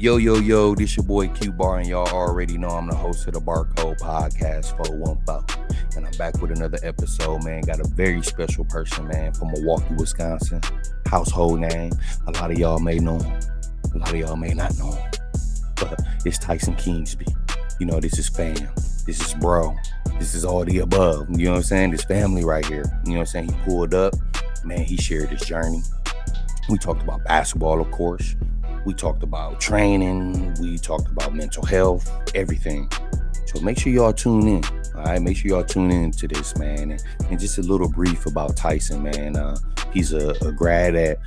Yo, this your boy Q Bar, and y'all already know I'm the host of the Barcode Podcast 414. And I'm back with another episode, man. Got a very special person, man, from Milwaukee, Wisconsin. Household name. A lot of y'all may know him. A lot of y'all may not know him. But it's Tyson Kingsby. You know, this is fam. This is bro. This is all the above. You know what I'm saying? This family right here. You know what I'm saying? He pulled up. Man, he shared his journey. We talked about basketball, of course. We talked about training. We talked about mental health, everything. So make sure y'all tune in. All right, make sure y'all tune in to this, man. And just a little brief about Tyson, man. He's a grad at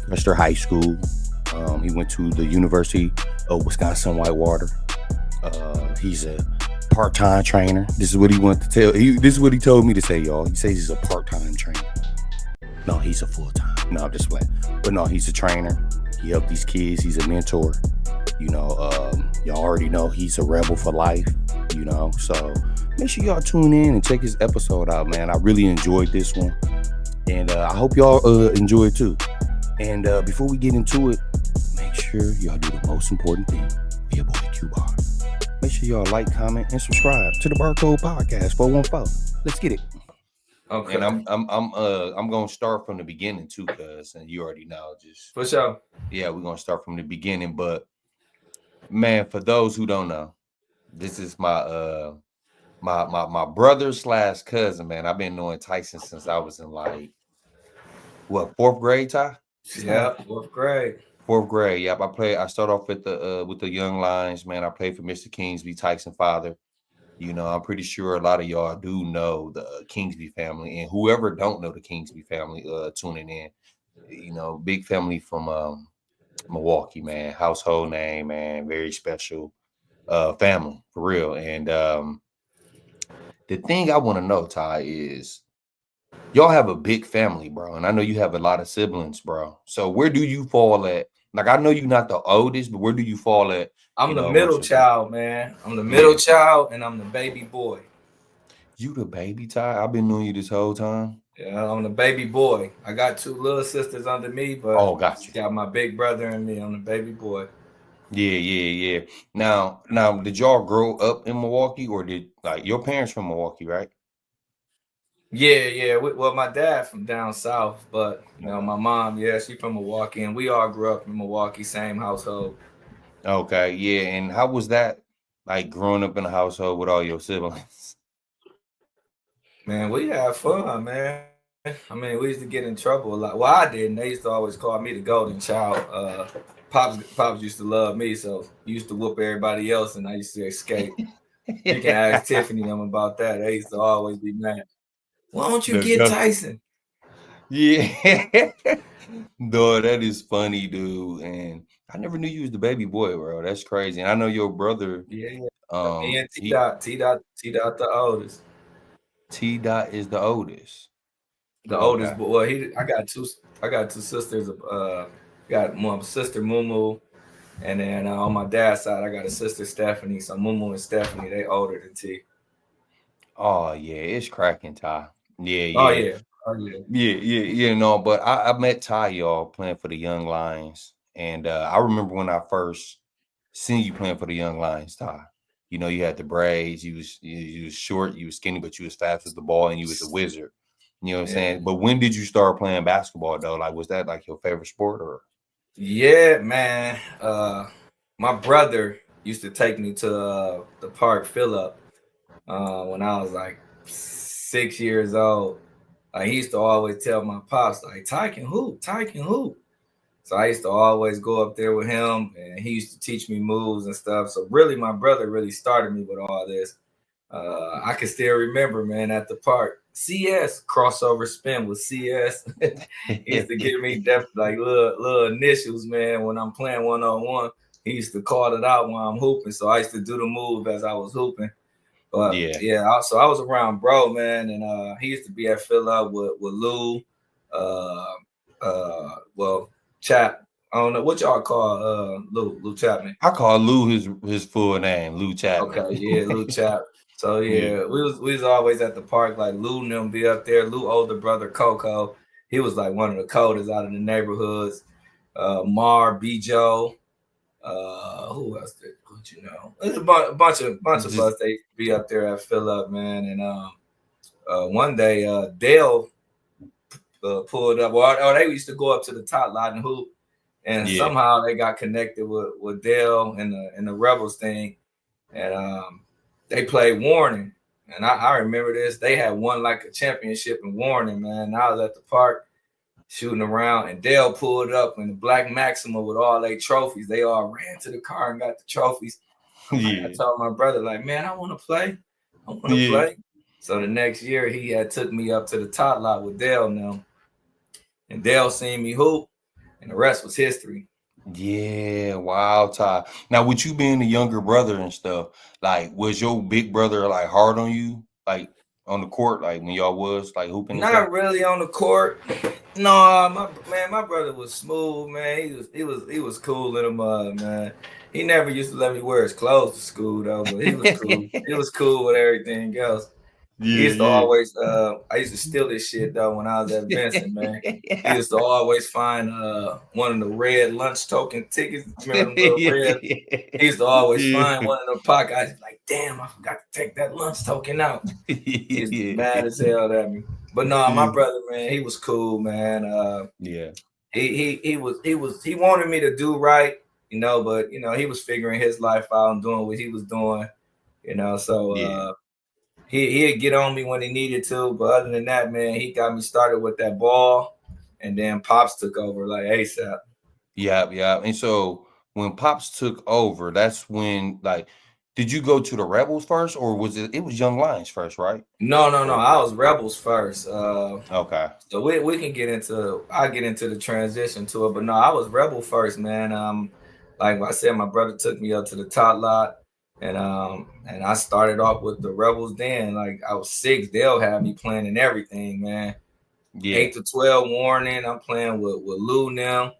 CUSTER High School. He went to the University of Wisconsin-Whitewater. He's a part-time trainer. This is what he wanted to tell. This is what he told me to say, y'all. He says he's a part-time trainer. No, he's a full-time. No, I'm just playing. But no, he's a trainer. He helped these kids. He's a mentor. You know, y'all already know he's a rebel for life. You know, so make sure y'all tune in and check his episode out, man. I really enjoyed this one. And I hope y'all enjoy it too. And before we get into it, make sure y'all do the most important thing for your boy Q-Bar. Make sure y'all like, comment, and subscribe to the Barcode Podcast 414. Let's get it. Okay. And I'm gonna start from the beginning too, cuz, and you already know. Just for sure. Yeah, we're gonna start from the beginning. But man, for those who don't know, this is my my brother / cousin, man. I've been knowing Tyson since I was in like fourth grade, Ty? Yeah, fourth grade. Fourth grade. Yep. I started off with the young lions, man. I played for Mr. Kingsby, Tyson father. You know, I'm pretty sure a lot of y'all do know the Kingsby family, and whoever don't know the Kingsby family, tuning in, you know, big family from Milwaukee, man. Household name, man. Very special family for real. And the thing I want to know, Ty, is y'all have a big family, bro, and I know you have a lot of siblings, bro. So where do you fall at? Like, I know you're not the oldest, but where do you fall at? I'm the middle child, man. I'm the middle child, and I'm the baby boy. You the baby, Ty? I've been knowing you this whole time. Yeah, I'm the baby boy. I got two little sisters under me, but got you. Got my big brother and me. I'm the baby boy. Yeah. Now, did y'all grow up in Milwaukee, or did like your parents from Milwaukee, right? Yeah. Well, my dad from down south, but you know, my mom, she from Milwaukee, and we all grew up in Milwaukee, same household. Okay, yeah. And how was that, like, growing up in a household with all your siblings? Man, we had fun, man. I mean, we used to get in trouble a lot. Well, I didn't. They used to always call me the golden child. Pops used to love me, so he used to whoop everybody else, and I used to escape. You can ask Tiffany them about that. They used to always be mad. Why don't you get Tyson? Yeah. No, that is funny, dude. And I never knew you was the baby boy, bro. That's crazy. And I know your brother. Yeah. Me and T-Dot the oldest. T-Dot is the oldest. The oldest, but well, I got two sisters. Got one sister Mumu, and then on my dad's side, I got a sister Stephanie. So Mumu and Stephanie, they older than T. Oh yeah, it's cracking, Ty. Yeah. Oh yeah. Yeah. No, but I met Ty, y'all, playing for the Young Lions, and I remember when I first seen you playing for the Young Lions, Ty. You know, you had the braids. You was short, you was skinny, but you was fast with the ball, and you was a wizard. You know what I'm saying? But when did you start playing basketball though? Like, was that like your favorite sport or? Yeah, man. My brother used to take me to the park fill up when I was like 6 years old. Like, he used to always tell my pops, like, Ty can hoop. So I used to always go up there with him, and he used to teach me moves and stuff. So really, my brother really started me with all this. I can still remember, man, at the park, CS crossover spin with CS. He used to give me like little initials, man. When I'm playing 1-on-1, he used to call it out while I'm hooping. So I used to do the move as I was hooping. But so I was around bro, man, and he used to be at fill up with Lou, Chap. I don't know what y'all call Lou Chapman. I call Lou his full name, Lou Chapman. Okay, yeah, Lou Chap. So we was always at the park, like Lou and them be up there. Lou older brother Coco, he was like one of the coldest out of the neighborhoods. Mar, B. Joe, Who else did what you know? There's a bunch of us. Just They be up there at Fill Up, man. And one day, Dale pulled up. Or they used to go up to the top lot and hoop, and yeah, somehow they got connected with Dale and the Rebels thing, and they played Warning. And I remember this. They had won like a championship in Warning, man. And I was at the park shooting around, and Dale pulled up in the black Maxima with all their trophies. They all ran to the car and got the trophies. I yeah, told my brother, like, man, I want to play. I want to yeah, play. So the next year, he had took me up to the top lot with Dale now, and Dale seen me hoop, and the rest was history. yeah. Wow, Ty. Now, with you being the younger brother and stuff, like, was your big brother like hard on you, like on the court, like when y'all was like hooping and stuff? Not really on the court. No, my brother was smooth, man. He was cool in the mud, man. He never used to let me wear his clothes to school though, but he was cool. He was cool with everything else. He used to Yeah, always I used to steal this shit though when I was at Vincent, man. He yeah. used to always find one of the red lunch token tickets. Remember them little red? He used to always find Yeah. one in the pocket. I was like, damn, I forgot to take that lunch token out. He used to be Yeah. mad as hell at me. But no, my brother, man, he was cool, man. Yeah. He wanted me to do right, but he was figuring his life out and doing what he was doing, so Yeah. he'd get on me when he needed to, but other than that, man, he got me started with that ball, and then Pops took over like ASAP. Yeah. Yeah. And so when Pops took over, that's when like did you go to the Rebels first or it was Young Lions first, right? No, no, no. Or I was Rebels first. okay. So we can get into I'll get into the transition to it, but no, I was Rebel first, man. Like I said, my brother took me up to the top lot, and I started off with the Rebels. Then, like I was 6, they'll have me playing in everything, man. Yeah. 8 to 12 Warning. I'm playing with Lou now.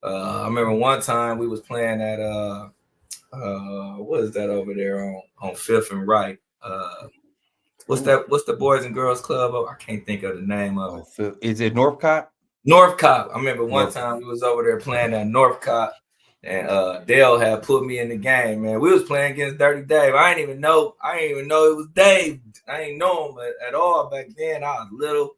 I remember one time we was playing at what is that over there on Fifth and Right? What's Ooh. that? What's the Boys and Girls Club? Oh, I can't think of the name of Oh, it. Is it Northcott? Northcott. I remember one time Northcott. we was over there playing at Northcott, and Dale had put me in the game. Man, we was playing against Dirty Dave. I didn't even know. I didn't even know it was Dave. I didn't know him at all back then. I was little,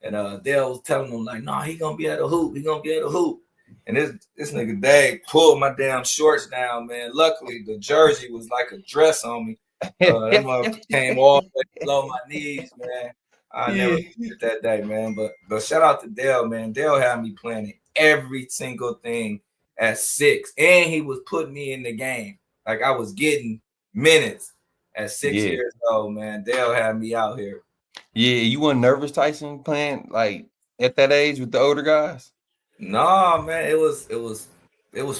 and Dale was telling him like, "No, he gonna be at a hoop. He gonna be at a hoop." And this nigga Dave pulled my damn shorts down, man. Luckily, the jersey was like a dress on me. That mother came all the way below my knees, man. I never Yeah. forget that day, man. But shout out to Dale, man. Dale had me playing every single thing at 6, and he was putting me in the game. Like I was getting minutes at six Yeah. years old, man. Dale had me out here. Yeah. You weren't nervous, Tyson, playing like at that age with the older guys? No, man, it was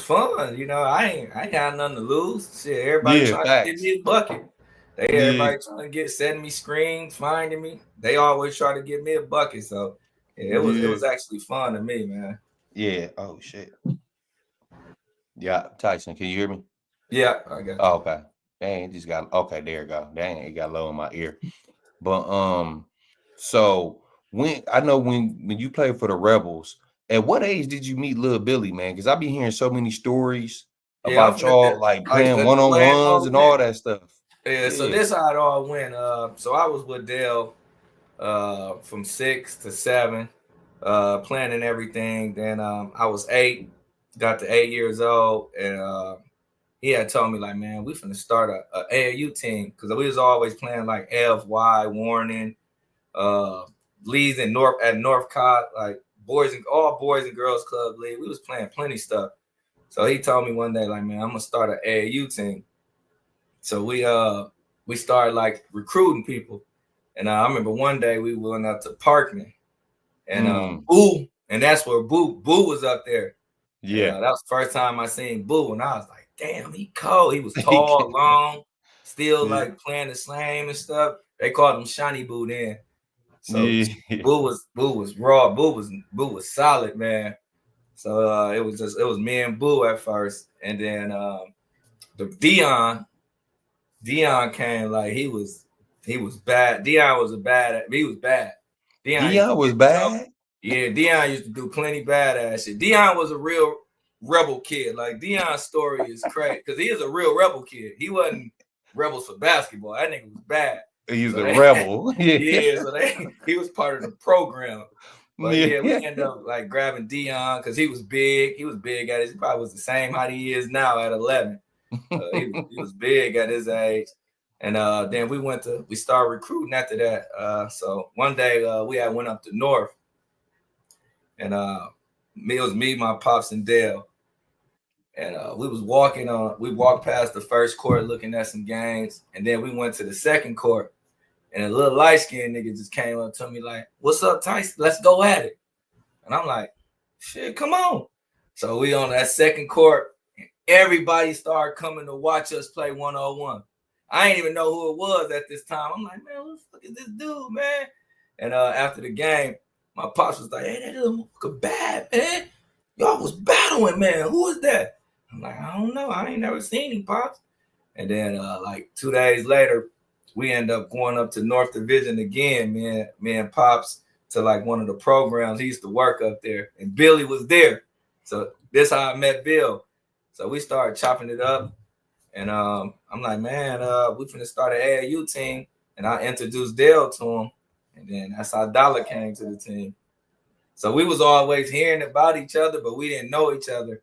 fun. I ain't got nothing to lose. Shit, everybody Yeah, trying to get facts. me a bucket. Yeah. Everybody trying to setting me screens, finding me. They always try to get me a bucket. So yeah, it Yeah. was actually fun to me, man. Yeah. Oh shit. Yeah, Tyson, can you hear me? Yeah, I got Oh, you. okay. Dang, it just got okay. There you go. Dang, it got low in my ear. But so when I know when you played for the Rebels, at what age did you meet Little Billy, man? Because I be hearing so many stories Yeah, I'm about finna y'all like playing let me one on lay it ones all and in. all that stuff. Yeah, so Yeah, this how it all went. So I was with Dale from 6 to 7, planning everything. Then I was 8, got to 8 years old, and he had told me like, man, we finna start a AAU team because we was always playing like FY Warning, uh, leagues in Northcott, like all boys and girls club league. We was playing plenty stuff. So he told me one day like, man, I'm gonna start an AAU team. So we started like recruiting people, and I remember one day we went out to Parkman, and mm, Boo, and that's where Boo was up there. And yeah. that was the first time I seen Boo, and I was like, damn, he cold. He was tall, long, still Yeah, like playing the slam and stuff. They called him Shiny Boo then. So yeah, Boo was raw. Boo was solid, man. So it was me and Boo at first, and then the Dion came like he was bad. Dion was a bad. He was bad. Dion used to Dion was get in trouble. bad. Yeah, Dion used to do plenty badass shit. Dion was a real. rebel kid. Like Deion's story is crazy because he is a real rebel kid. He wasn't rebels for basketball. That nigga was bad. He's So a they, rebel. Yeah. yeah, so he was part of the program. But yeah, we Yeah. ended up like grabbing Deion because he was big. He was big at his. He probably was the same height he is now at 11. He was big at his age. And then we started recruiting after that. So one day we had went up to North, and it was me, my pops, and Dale. And we walked past the first court looking at some games, and then we went to the second court, and a little light skinned nigga just came up to me like, "What's up, Tyson? Let's go at it." And I'm like, "Shit, come on." So we on that second court, and everybody started coming to watch us play 101. I ain't even know who it was at this time. I'm like, "Man, what the fuck is this dude, man?" And after the game, my pops was like, "Hey, that little bad, man. Y'all was battling, man. Who is that?" I'm like, "I don't know. I ain't never seen him, pops." And then like 2 days later, we end up going up to North Division again, me and pops, to like one of the programs. He used to work up there, and Billy was there. So this how I met Bill. So we started chopping it up, and I'm like, "Man, we finna start an AAU team," and I introduced Dale to him, and then that's how Dollar came to the team. So we was always hearing about each other, but we didn't know each other.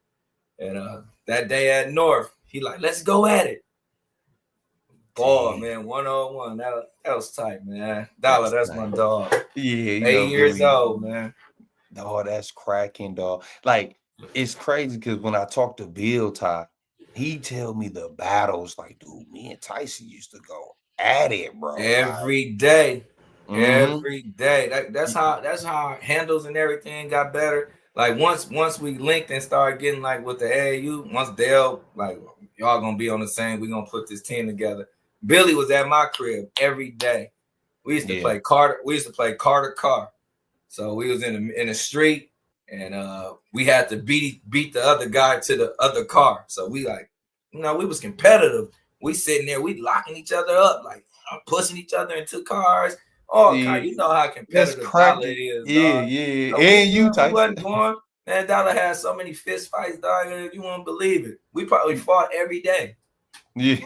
And that day at North, he like, "Let's go at it." Ball, man, 101. That was tight, man. Dollar, that's my dog. Yeah, 8 years Billy. old, man. Dog, that's cracking, dog. Like, it's crazy because when I talk to Bill Ty, he tell me the battles. Like, dude, me and Tyson used to go at it, bro. Every day. Mm-hmm. Every day. That's how handles and everything got better. Like once we linked and started getting like with the AAU, once Dale, like, y'all gonna be on the same, we gonna put this team together. Billy was at my crib every day. We used to play Carter. We used to play Carter Car. So we was in the street, and we had to beat the other guy to the other car. So we like, we was competitive. We sitting there, we locking each other up, like pushing each other into cars. Oh, Yeah, you know how that's competitive Dollar cracking. is, Yeah, dog. yeah. So And you, we Tyson. wasn't going. Man, Dollar had so many fist fights, dog. And you won't believe it. We probably fought every day. Yeah.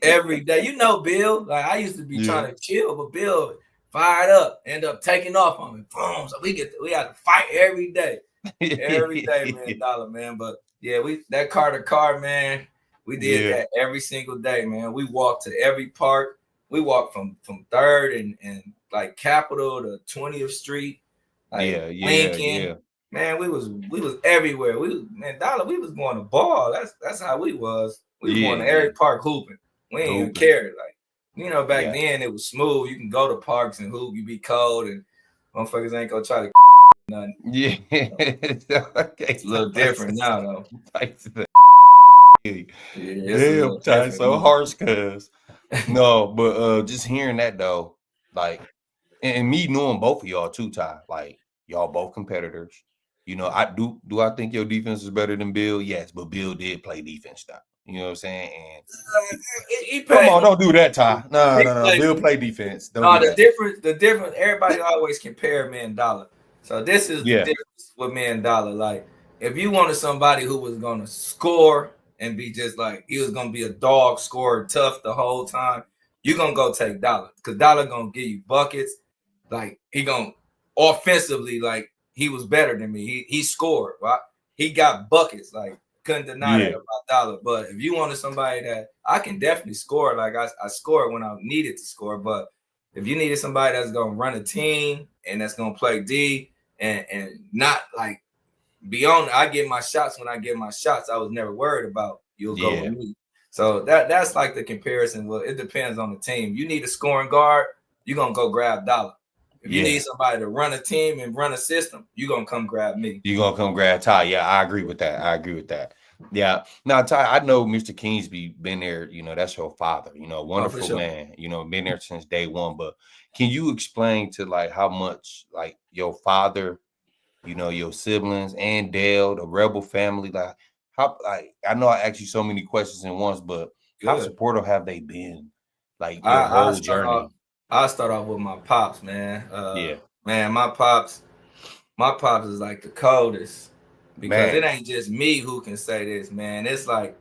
Every day. You know, Bill. Like I used to be Yeah. trying to chill, but Bill fired up, end up taking off on me. Boom. So we had to fight every day. Every day, man, Dollar, man. But yeah, that car to car, man, we did Yeah. that every single day, man. We walked to every park. We walked from Third and like Capitol to 20th Street, like Yeah, yeah, Lincoln. yeah. Man, we was everywhere. Dollar, we was going to ball. That's how we was. We was Yeah, going to yeah. every park hooping. We ain't even Hooping. cared. Like, back Yeah. then it was smooth. You can go to parks and hoop. You be cold and motherfuckers ain't gonna try to nothing. Yeah. Okay, It's a little different now, though. Tyson. Yeah, it's a Damn, little Ty, different so now. harsh, cuz. No, but just hearing that though, like, and me knowing both of y'all too, Ty, like y'all both competitors. I do I think your defense is better than Bill? Yes, but Bill did play defense style. You know what I'm saying? And He come played. on, don't do that, Ty. No, He no, no. played. Bill play defense. Don't No, do the that. difference. The difference. Everybody always compare me and Dollar. So this is the Yeah, difference with me and Dollar. Like, if you wanted somebody who was gonna score and be just like he was gonna be a dog, score tough the whole time, you're gonna go take Dollar because Dollar gonna give you buckets. Like he gonna offensively, like he was better than me. He scored, right? He got buckets. Like couldn't deny that yeah, about Dollar. But if you wanted somebody that I can definitely score, like I scored when I needed to score. But if you needed somebody that's gonna run a team and that's gonna play D and not like beyond, I get my shots when I get my shots. I was never worried about you'll go with yeah, me. So that's like the comparison. Well, it depends on the team. You need a scoring guard, you're gonna go grab Dollar. If you need yeah. somebody to run a team and run a system, you're gonna come grab me. You gonna come grab Ty? Yeah, I agree with that. I agree with that. Yeah. Now, Ty, I know Mr. Kingsby been there. That's your father. Oh, for Wonderful sure. man. Been there since day one. But can you explain to like how much like your father, your siblings and Dale, the Rebel family, like how like I know I asked you so many questions in once, but how Good. supportive have they been? Like your I whole start off. journey. I start off with my pops, man. Yeah. Man, my pops is like the coldest. because it Man, ain't just me who can say this, man. It's like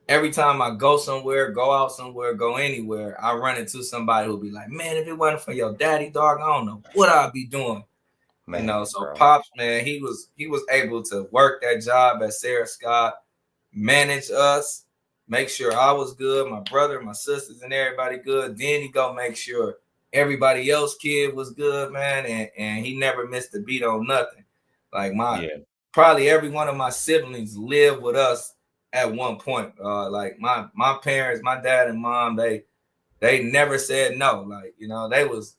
every time I go somewhere, go out somewhere, go anywhere, I run into somebody who'll be like, man, if it wasn't for your daddy, dog, I don't know what I'd be doing. man, So bro. Pops, man, he was able to work that job at Sarah Scott, manage us, make sure I was good, my brother, my sisters, and everybody good. Then he go make sure everybody else kid was good, man, and he never missed a beat on nothing. Like my Yeah, probably every one of my siblings lived with us at one point. Like my parents, my dad and mom, they never said no. Like they was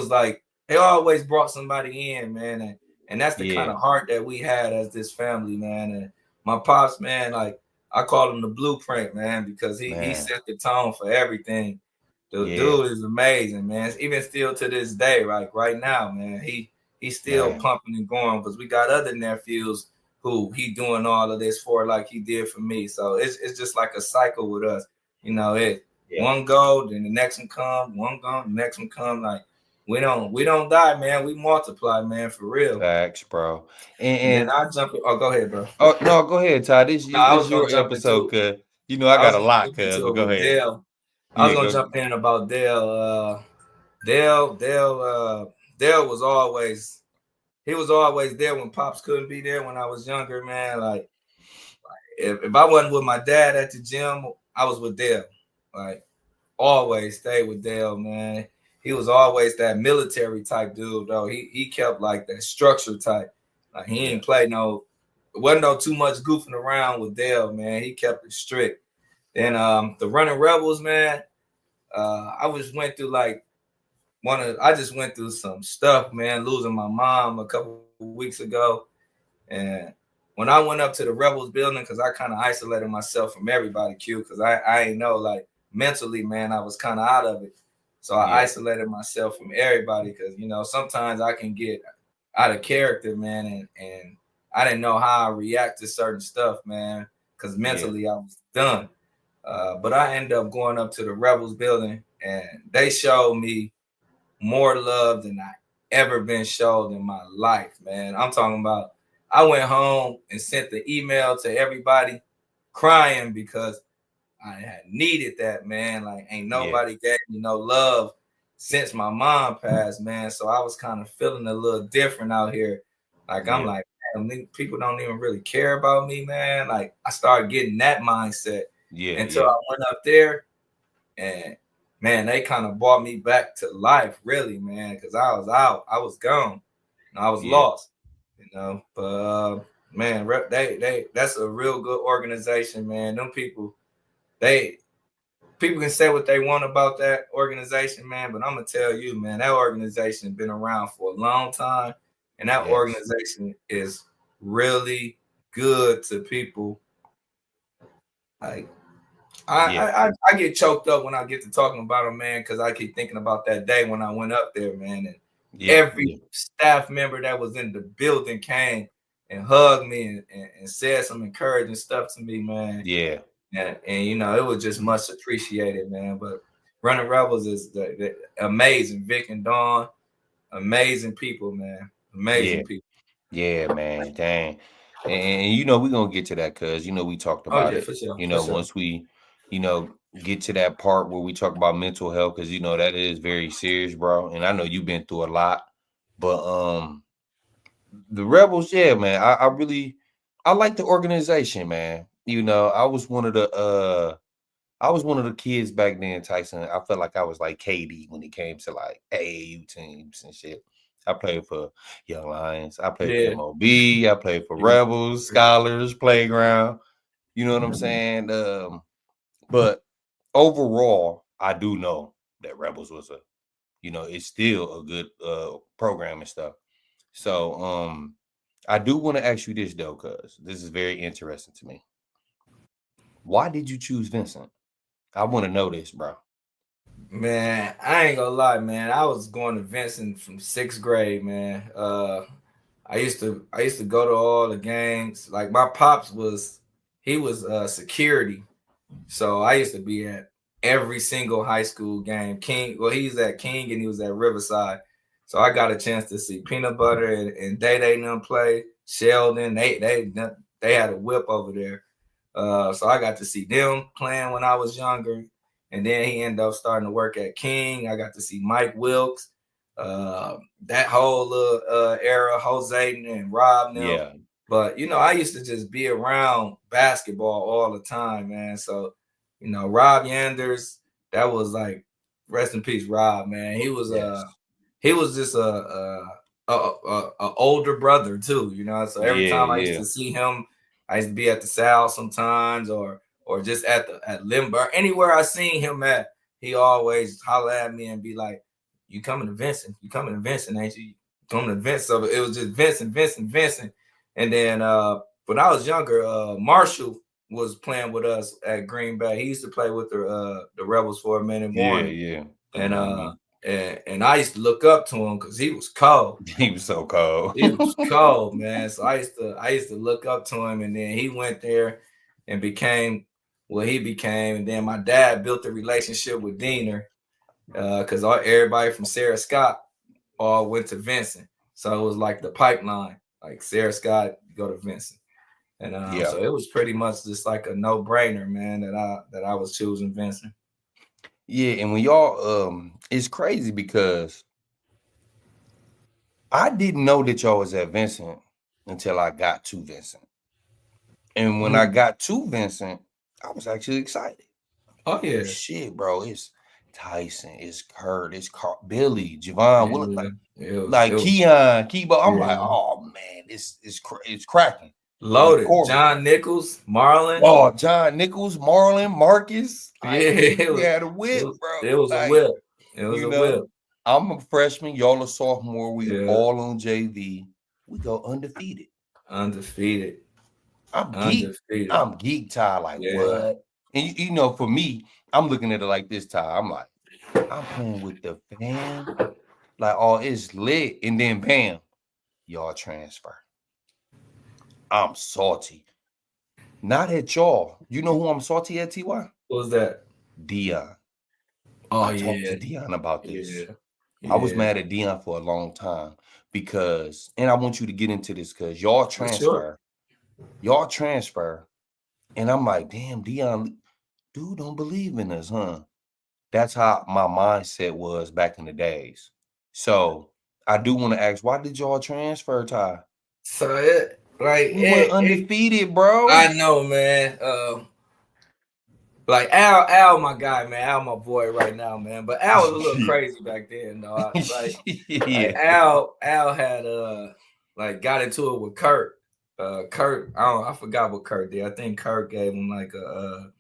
like they always brought somebody in, man, and that's the kind yeah, of heart that we had as this family, man. And my pops, man, like I call him the blueprint, man, because he man. set the tone for everything. The Yeah, dude is amazing, man. Even still to this day, like right now, man, he's still man. pumping and going because we got other nephews who he doing all of this for, like he did for me. So it's just like a cycle with us, it Yeah. one go, then the next one come, one go, the next one come. Like we don't die, man. We multiply, man, for real. Facts, bro. And then And I jump. Oh, go ahead, bro. oh no, go ahead, Ty. No, I This was gonna your jump episode, into. cuz. I I got was a gonna lot, jump cuz, into but it go with ahead. Dale. I was Yeah, gonna go. jump in about Dale. Dale was always he was always there when Pops couldn't be there when I was younger, man. Like if I wasn't with my dad at the gym, I was with Dale. Like always stayed with Dale, man. He was always that military type dude, though. He kept like that structure type. Like he Yeah, ain't play no. It wasn't no too much goofing around with Dale, man. He kept it strict. Then the running rebels, man. I just went through like I just went through some stuff, man. Losing my mom a couple weeks ago, and when I went up to the rebels building, because I kind of isolated myself from everybody, Q, because I ain't know like mentally, man, I was kind of out of it. So I yeah, isolated myself from everybody because sometimes I can get out of character, man, and I didn't know how I react to certain stuff, man, because yeah, mentally I was done. But I ended up going up to the Rebels building, and they showed me more love than I ever been showed in my life, man. I'm talking about. I went home and sent the email to everybody, crying because I had needed that, man. Like, ain't yeah, nobody gave me no love since my mom passed, man. So I was kind of feeling a little different out here. Like, I'm yeah, like, man, people don't even really care about me, man. Like, I started getting that mindset yeah, until yeah, I went up there, and man, they kind of brought me back to life, really, man, because I was out, I was gone, and I was yeah, lost, But man, that's a real good organization, man. Them they people can say what they want about that organization, man, but I'm gonna tell you, man, that organization has been around for a long time, and that yes, organization is really good to people. Like yeah, I get choked up when I get to talking about them, man, because I keep thinking about that day when I went up there, man, and yeah, every yeah, staff member that was in the building came and hugged me and said some encouraging stuff to me, man. yeah, And it was just much appreciated, man. But Running Rebels is the amazing. Vic and Dawn, amazing people, man. yeah, Amazing people. yeah, man. Dang. And we're gonna get to that, cuz we talked Oh about yeah, it. for sure, for sure. Once we, you know, get to that part where we talk about mental health, because that is very serious, bro. And I know you've been through a lot, but the Rebels, yeah, man. I really I like the organization, man. I was one of the kids back then, Tyson. I felt like I was like KD when it came to like AAU teams and shit. I played for Young Lions. I played for Yeah. MOB. I played for Rebels, Scholars, Playground. You know what I'm saying? But overall, I do know that Rebels was it's still a good program and stuff. So I do want to ask you this though, cuz this is very interesting to me. Why did you choose Vincent? I want to know this, bro. Man, I ain't gonna lie, man. I was going to Vincent from sixth grade, man. I used to go to all the games. Like my pops he was security, so I used to be at every single high school game. He's at King and he was at Riverside, so I got a chance to see Peanut Butter and Day Day and them play. Sheldon. They had a whip over there. So I got to see them playing when I was younger. And then he ended up starting to work at King. I got to see Mike Wilkes, that whole era, Jose and Rob now. Yeah. But, I used to just be around basketball all the time, man. So, Rob Yanders, that was like, rest in peace, Rob, man. He was just a older brother too, So every time I used to see him, I used to be at the South sometimes, or just at Limburg, anywhere I seen him at, he always holler at me and be like, "You coming to Vincent? You coming to Vincent? Ain't you? Coming to Vincent?" So it was just Vincent. And then when I was younger, Marshall was playing with us at Green Bay. He used to play with the Rebels for a minute, Warren. Yeah. And I used to look up to him because he was cold. He was so cold. He was cold, man. So I used to look up to him, and then he went there and became what he became. And then my dad built a relationship with Diener because everybody from Sarah Scott all went to Vincent. So it was like the pipeline, like Sarah Scott, go to Vincent. And so it was pretty much just like a no-brainer, man, that I was choosing Vincent. Yeah, and when y'all it's crazy because I didn't know that y'all was at Vincent until I got to Vincent. And when I got to Vincent, I was actually excited. Oh yeah. Shit, bro. It's Tyson, it's Kurt, it's Billy, Javon, like Keon, Kebo. I'm like, oh man, it's cracking. Loaded. John Nichols, Marlon. Oh, John Nichols, Marlon, Marcus. It had a whip, bro. It was a whip. It was a whip. I'm a freshman. Y'all a sophomore. We all on JV. We go undefeated. I'm geeked. I'm geeked, Ty. Like what? And for me, I'm looking at it like this, Ty. I'm like, I'm playing with the fam. Like, oh, it's lit. And then bam, y'all transfer. I'm salty. Not at y'all. You know who I'm salty at, TY? Who's that? Dion. I talked to Dion about this. I was mad at Dion for a long time because, and I want you to get into this because y'all transfer. Y'all transfer. And I'm like, damn, Dion, dude don't believe in us, huh? That's how my mindset was back in the days. So I do want to ask, why did y'all transfer, Ty? So we went undefeated, bro. I know, man. Like Al, my guy, man. Al, my boy, right now, man. But Al was a little crazy back then, though. Like Al had got into it with Kurt. Kurt, I forgot what Kurt did. I think Kurt gave him like the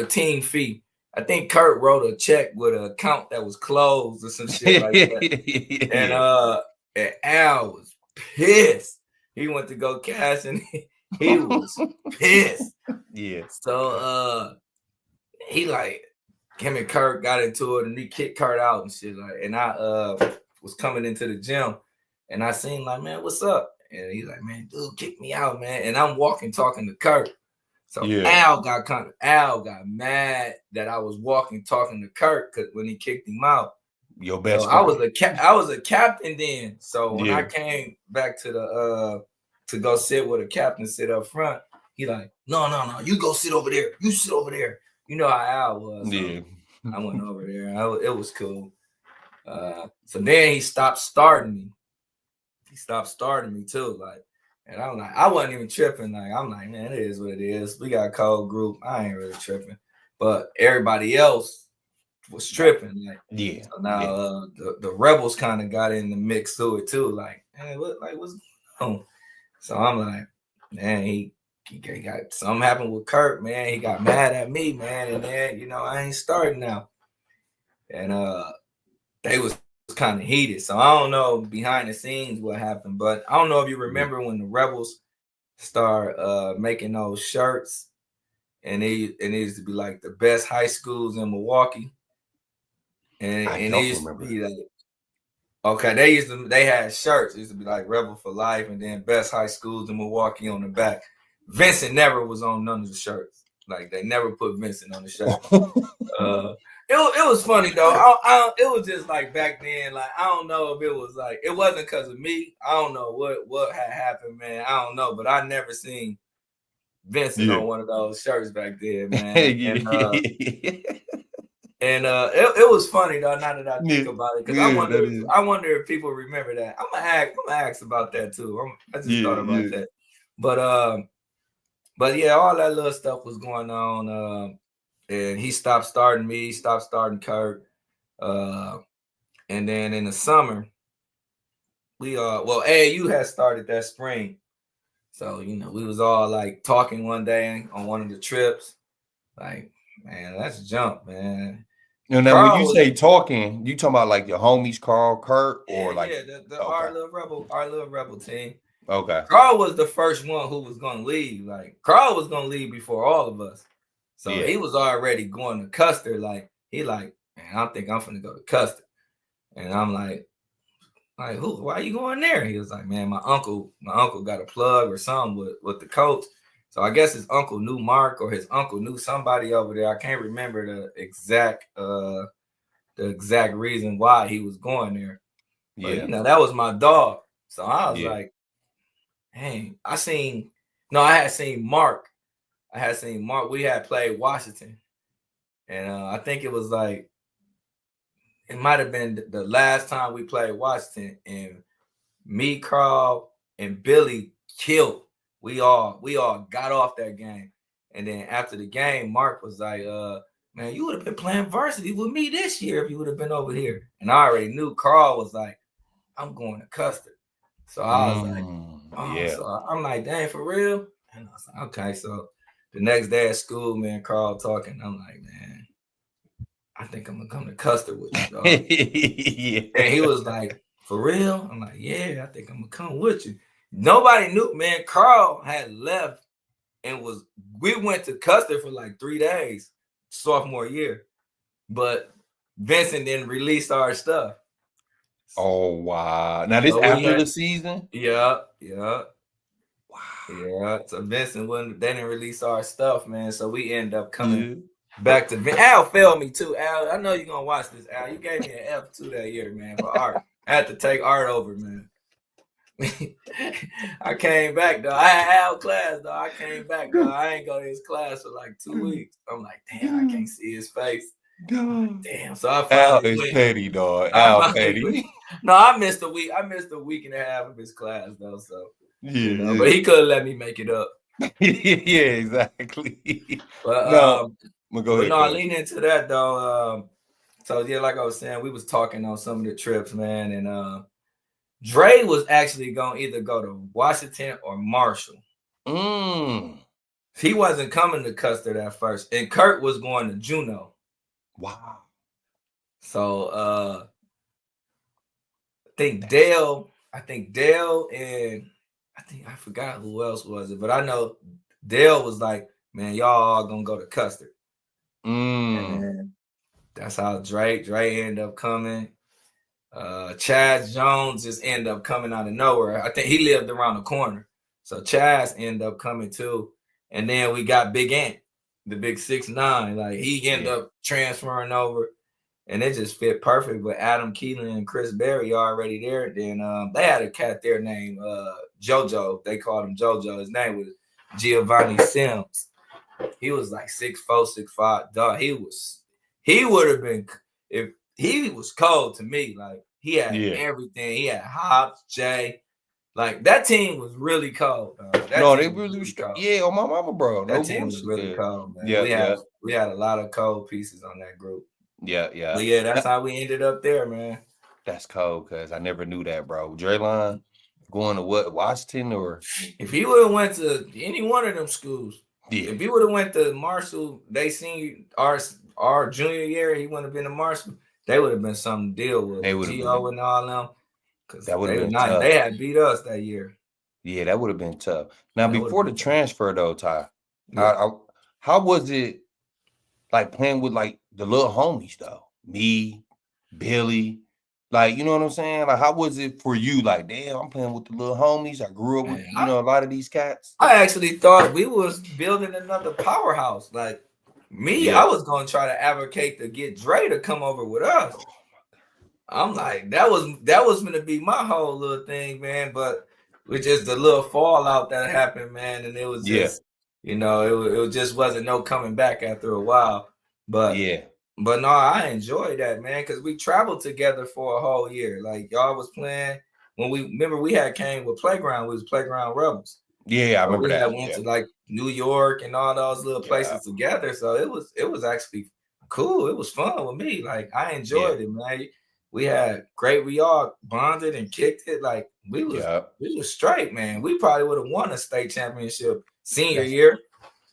team fee. I think Kurt wrote a check with an account that was closed or some shit like that. And Al was pissed. He went to go cash and he was pissed. Yeah. So he him and Kurt got into it and he kicked Kurt out and shit. And I was coming into the gym and I seen man, what's up? And he's like, man, dude, kick me out, man. And I'm walking talking to Kurt. So Al got mad that I was walking talking to Kurt when he kicked him out. Your best friend. I was a captain then. So when I came back to the to go sit with a captain, sit up front, he like, no, you go sit over there. You sit over there. You know how Al was. So I went over there. It was cool. So then he stopped starting me. He stopped starting me too. And I'm like, I wasn't even tripping. I'm like, man, it is what it is. We got a cold group. I ain't really tripping. But everybody else was tripping. So now the rebels kind of got in the mix to it too. Hey, what's going on? So I'm like, man, he got something happened with Kurt, man. He got mad at me, man. And then, I ain't starting now. And they was kind of heated. So I don't know behind the scenes what happened, but I don't know if you remember when the rebels start making those shirts and it used to be like the best high schools in Milwaukee. And it used to be they had shirts. It used to be like Rebel for Life and then best high schools in Milwaukee on the back. Vincent never was on none of the shirts. They never put Vincent on the shirt. It was funny though. It was just like back then. Like I don't know if it was like it wasn't because of me. I don't know what had happened, man. I don't know, but I never seen Vincent Yeah. on one of those shirts back then, man. Yeah. And it was funny though. Now that I think Yeah. about it, because Yeah, that is. I wonder if people remember that. I'm gonna ask about that too. I just Yeah, thought about yeah. that. But yeah, all that little stuff was going on. And he stopped starting me, stopped starting Kurt. And then in the summer, we AAU had started that spring. So, we was all like talking one day on one of the trips. Like, man, let's jump, man. Now when you Carl, say talking, you talking about like your homies Carl, Kurt, or like the okay. our little rebel team. Okay. Carl was the first one who was gonna leave. Like Carl was gonna leave before all of us. So Yeah. he was already going to Custer. Like, man, I think I'm finna go to Custer. And I'm like, who? Why you going there? He was like, man, my uncle got a plug or something with the coach. So I guess his uncle knew Mark or his uncle knew somebody over there. I can't remember the exact reason why he was going there. But that was my dog. So I was like, hey, I had seen Mark. We had played Washington. And I think it was like, it might have been the last time we played Washington, and me, Carl, and Billy killed. We all got off that game. And then after the game, Mark was like, man, you would have been playing varsity with me this year if you would have been over here. And I already knew Carl was like, I'm going to Custer. So I was like, So I'm like, dang, for real? And I was like, okay. So the next day at school, man, Carl talking. I'm like, man, I think I'm gonna come to Custer with you, dog. And he was like, for real? I'm like, yeah, I think I'm gonna come with you. Nobody knew, man. Carl had left and we went to Custer for like 3 days, sophomore year. But Vincent didn't release our stuff. Oh wow. Now this after the season? Yeah. Wow. Yeah. So Vincent they didn't release our stuff, man. So we end up coming back to Al failed me too. Al, I know you're gonna watch this. Al, you gave me an F2 that year, man, for art. I had to take art over, man. I came back though. I had Al class though. I came back though. I ain't go to his class for like 2 weeks. I'm like, damn, I can't see his face. Damn. So I finally Al is petty, dog. Al petty. No, I missed a week. I missed a week and a half of his class though. So but he could let me make it up. Yeah, exactly. But go ahead. No, lean into that though. So yeah, like I was saying, we was talking on some of the trips, man, and Dre was actually gonna either go to Washington or Marshall. He wasn't coming to Custer at first, and Kurt was going to Juneau. Wow. So I think Dale and I forgot who else was it, but I know Dale was like, man, y'all all gonna go to Custer. And that's how Dre ended up coming. Chaz Jones just ended up coming out of nowhere. I think he lived around the corner. So Chaz ended up coming too. And then we got Big Ant, the big 6'9". Like he ended up transferring over. And it just fit perfect with Adam Keelan and Chris Berry already there. Then they had a cat there named JoJo. They called him JoJo. His name was Giovanni Sims. He was like 6'4", 6'5". Dog. He would have been, if he was cold to me. Like he had everything. He had Hobbs, Jay. Like that team was really cold. They really was cold. Yeah, on my mama, bro. That team was really cold, man. We had a lot of cold pieces on that group. Yeah. But yeah, that's how we ended up there, man. That's cold because I never knew that, bro. Draylon going to what, Washington, or if he would have went to any one of them schools, if he would have went to Marshall, they seen our junior year, he wouldn't have been to Marshall. They would have been something to deal with. Gio and all them. Because that would have been tough. They had beat us that year. Yeah, that would have been tough. Now, before the transfer, though, Ty, how was it like playing with like the little homies, though? Me, Billy, like, you know what I'm saying? Like, how was it for you? Like, damn, I'm playing with the little homies. I grew up with, a lot of these cats. I actually thought we was building another powerhouse. Like, Me, Yeah. I was gonna try to advocate to get Dre to come over with us. I'm like, that was gonna be my whole little thing, man. But with just the little fallout that happened, man, and it was Yeah. just, it just wasn't no coming back after a while. But Yeah. no, I enjoyed that, man, because we traveled together for a whole year. Like y'all was playing when we had came with Playground, we was Playground Rebels. Yeah, I So remember we had that. went Yeah. to like New York and all those little places together. So it was actually cool. It was fun with me. Like I Yeah. enjoyed it, man. We all bonded and kicked it. Like we was straight, man. We probably would have won a state championship senior year.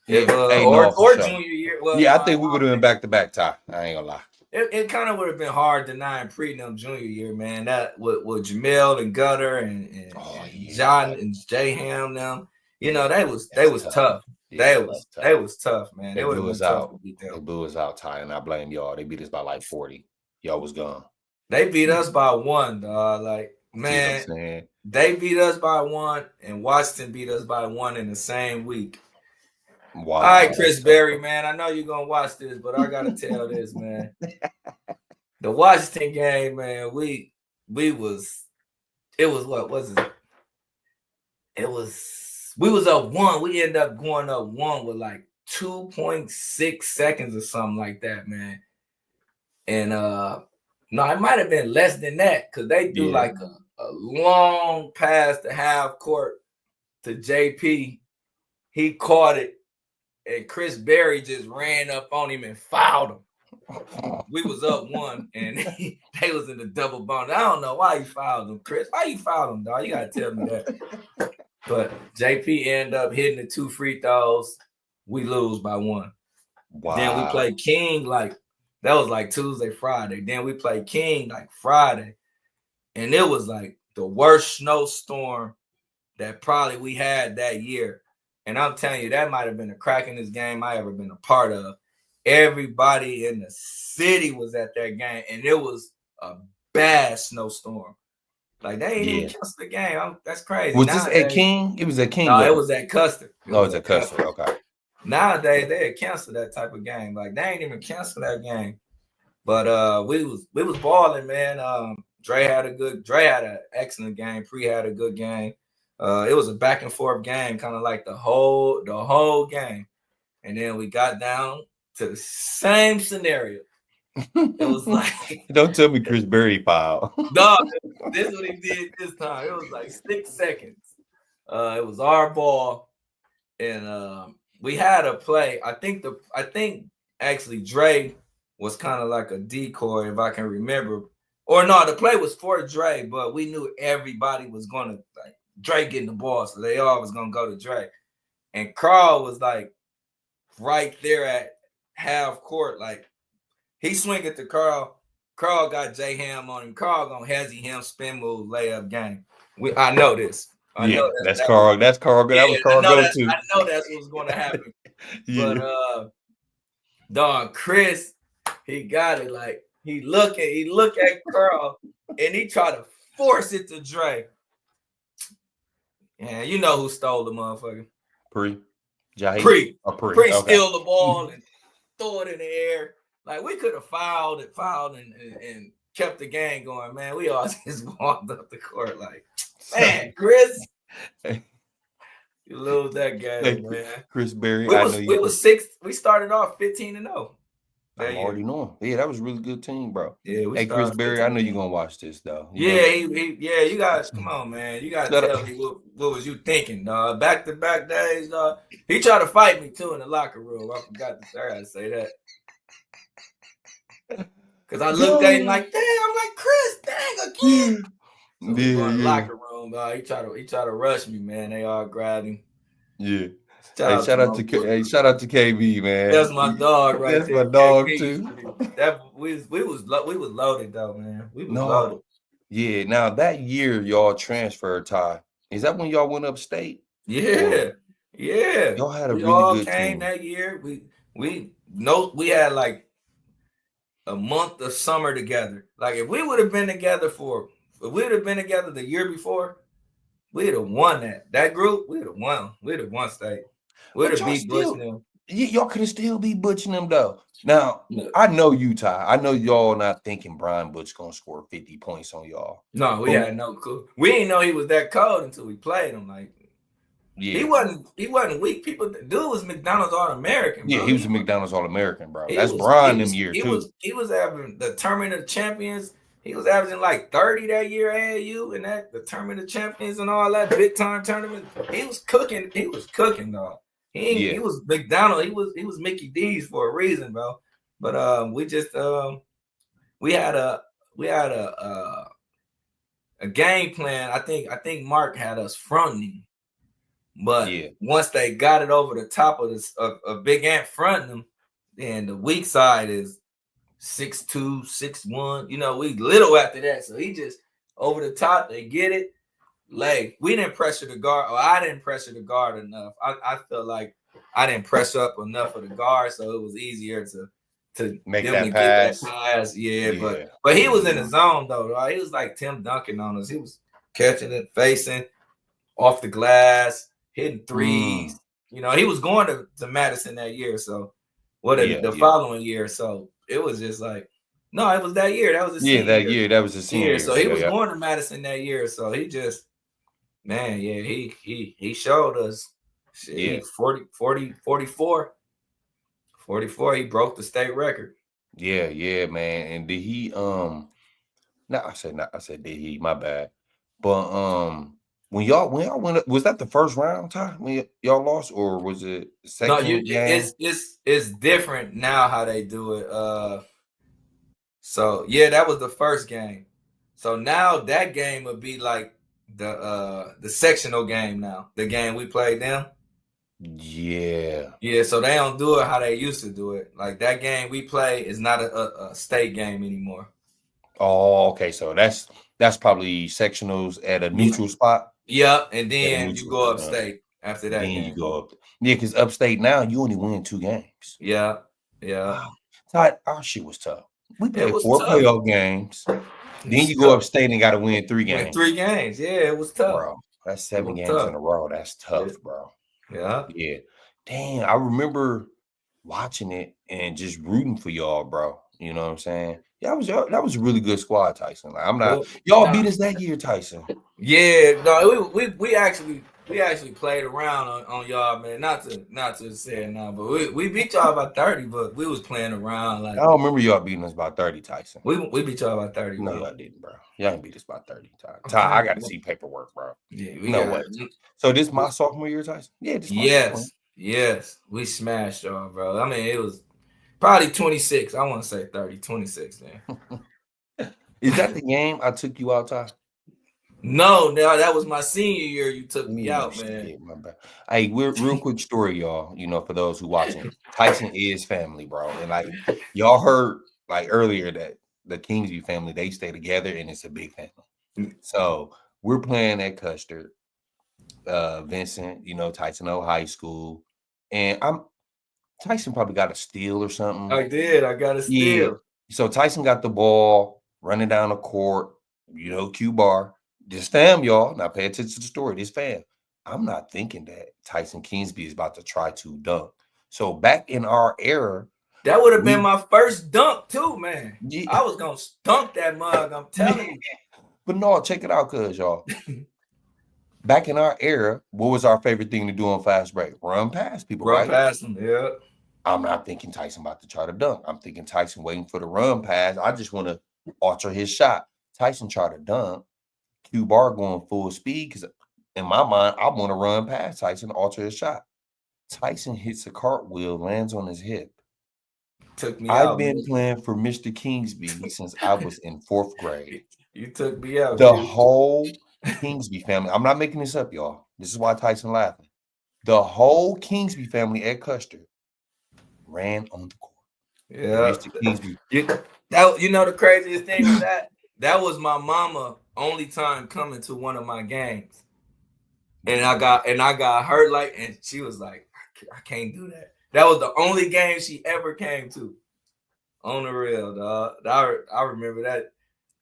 If Hey, no, for or sure. junior year. Well, Yeah, no, I think we would have been back to back, Ty. I ain't gonna lie. it kind of would have been hard denying Pre-Num junior year, man. That with Jamel and Gutter and John and J Ham them. They was tough. Yeah, They was tough, man. They It would have blew been us tough out. to beat They them. blew us out, Ty, and I blame y'all. They beat us by like 40. Y'all was gone. They beat us by one, dog. Like, man, they beat us by one, and Washington beat us by one in the same week. Wow. All right, Chris Berry, man. I know you're gonna watch this, but I gotta tell this, man. The Washington game, man, we was what was it? We was up one. We ended up going up one with like 2.6 seconds or something like that, man. And no, it might have been less than that because they threw like a long pass to half court to JP. He caught it, and Chris Berry just ran up on him and fouled him. We was up one, and they was in the double bonus. I don't know why you fouled him, Chris. Why you fouled him, dog? You gotta tell me that. But JP ended up hitting the 2 free throws. We lose by one. Wow. Then we played King that was like Tuesday, Friday. Then we played King like Friday. And it was like the worst snowstorm that probably we had that year. And I'm telling you, that might have been the crackingest game I ever been a part of. Everybody in the city was at that game, and it was a bad snowstorm. Like, they ain't even cancel the game. That's crazy. Was this at King? It was at King. No, it was at Custer. Oh, it's at Custer. Okay. Nowadays, they cancel that type of game. Like, they ain't even cancel that game. But we was balling, man. Dre had an excellent game. Pre had a good game. It was a back and forth game, kind of like the whole game. And then we got down to the same scenario. It was like, don't tell me Chris Berry fouled. No, this is what he did this time. It was like 6 seconds. It was our ball, and we had a play. I think actually Dre was kind of like a decoy, if I can remember. Or no, the play was for Dre, but we knew everybody was gonna like Dre getting the ball, so they all was gonna go to Dre. And Carl was like right there at half court, like he swing it to Carl. Carl got J Ham on him. Carl gonna hezzy him spin move layup game. I know this. I know that's Carl. That's Carl. That was Carl go to. I know that's what's gonna happen. But dog, Chris, he got it. Like he look at Carl and he try to force it to Dre. Yeah, you know who stole the motherfucker? Pre steal the ball and throw it in the air. Like we could have fouled and kept the game going, man. We all just walked up the court like, man, Chris, you lose that game, man. Chris Berry, we started off 15-0. I already know. Yeah, that was a really good team, bro. Yeah, hey, Chris Berry, I know you're gonna watch this though. You guys, come on, man. You gotta tell me what was you thinking, dog? Back-to-back days, dog. He tried to fight me too in the locker room. I gotta say that. Cause I looked at him like, damn, I'm like, Chris, dang again. So we go in the locker room, dog. He tried to rush me, man. They all grabbed him. Yeah. Shout out to KB, man. That's my dog right That's there. That's my dog too. We was loaded though, man. We was loaded. Yeah. Now that year y'all transferred, Ty. Is that when y'all went upstate? Yeah. Y'all had a really good team that year. We had like a month of summer together. Like if we would have been together the year before, we'd have won that group. We'd have won state. We'd have beat Bush now. y'all could have still be butching them though. Now, No, I know Utah. I know y'all not thinking Brian Butch gonna score 50 points on y'all. we But had no clue. We didn't know he was that cold until we played him. Like he yeah, wasn't weak. Dude was McDonald's All American, yeah, bro. he was a McDonald's All American, bro. He That's was Brian he them was year he too. was he was having the tournament of champions. He was averaging like 30 that year AAU and that the tournament of champions and all that big time tournament. He was cooking. He was cooking, dog. He Yeah, was McDonald. He was Mickey D's for a reason, bro. But we just we had a we had a game plan. I think Mark had us fronting, but yeah, once they got it over the top of this of Big Ant fronting them, then the weak side is 6'2", 6'1". You know, we little after that. So he just over the top, they get it. Like we didn't pressure the guard, or I didn't pressure the guard enough. I felt like I didn't press up enough of the guard, so it was easier to make them that to get that pass. pass. Yeah, Yeah, but he was in mhm. the zone though, right? He was like Tim Duncan on us. He was catching it, facing off the glass, hitting Mm. threes. You know, he was going to Madison that year. So what Yeah, the yeah, following year. So it was just like, no, it was that year. That was the yeah. senior That year. year, that was his senior Yeah. So year. he Yeah, was yeah, going to Madison that year. So he just, man, yeah, he showed us. Shit, yeah, he 44. He broke the state record. yeah, yeah, man. And did he? No, I said not. I said did he? My bad. But when y'all went up, was that the first round time when y'all lost, or was it the No, second game? it's different now how they do it. So yeah, that was the first game. So now that game would be like the sectional game now. The game we played them. Yeah. Yeah, so they don't do it how they used to do it. Like that game we play is not a state game anymore. Oh, okay. So that's probably sectionals at a Yeah. neutral spot. Yep, and At a then you neutral go spot. upstate after that Then you game. go up. Yeah, because upstate now you only win 2 games. Yeah, yeah. Wow. Todd, our shit was tough. We It played was 4 tough. playoff games. Then you go Tough. upstate and got to win 3 Went games, 3 games. Yeah, it was tough. bro. That's It 7 was games in tough. a row. That's Yeah. tough, bro. Yeah. Yeah. Dang, I remember watching it and just rooting for y'all, bro. You know what I'm saying? Yeah, that was a really good squad, Tyson. Like I'm not Well, y'all nah. beat us that year, Tyson. Yeah, no, we actually played around on y'all, man. Not to say it now, but we beat y'all by 30, but we was playing around I like don't remember y'all beating us by 30, Tyson. we beat y'all by 30, No, bro. y'all didn't, bro. Y'all ain't beat us by 30, Ty. Ty, I Okay. gotta see paperwork, bro. Yeah, we No got way. So this my sophomore year, Tyson? Yeah, this my sophomore. yes. We smashed y'all, bro. I mean, it was probably 26. I want to say 30, 26 then. Is that the game I took you out, Ty? No, that was my senior year. You took me Ooh, out, man. shit, my bad. Hey, we're real quick story, y'all. You know, for those who watching, Tyson is family, bro. And like y'all heard like earlier that the Kingsby family, they stay together and it's a big family. So we're playing at Custer, Vincent, you know, Tyson O High School. And Tyson probably got a steal or something. I did. I got a Yeah. steal. So Tyson got the ball running down the court, you know, Q bar. This fam, y'all. Now pay attention to the story. This fam. I'm not thinking that Tyson Kingsby is about to try to dunk. So back in our era, That would have been we my first dunk too, man. yeah, I was gonna dunk that mug. I'm telling you. but no, check it out, cuz y'all. Back in our era, what was our favorite thing to do on fast break? Run past people, Run right? past him. Yeah. I'm not thinking Tyson about to try to dunk. I'm thinking Tyson waiting for the run pass. I just want to alter his shot. Tyson tried to dunk. Q bar going full speed because in my mind, I want to run past Tyson, alter his shot. Tyson hits a cartwheel, lands on his hip. Took me I've out, been man. playing for Mr. Kingsby since I was in 4th grade. You took me out, The Q. whole Kingsby family, I'm not making this up, y'all. This is why Tyson laughing. The whole Kingsby family at Custer ran on the court. And Yeah. Mr. Kingsby, You know the craziest thing is that was my mama only time coming to one of my games. And I got hurt like and she was like, I can't do that. That was the only game she ever came to. On the real, dog. I remember that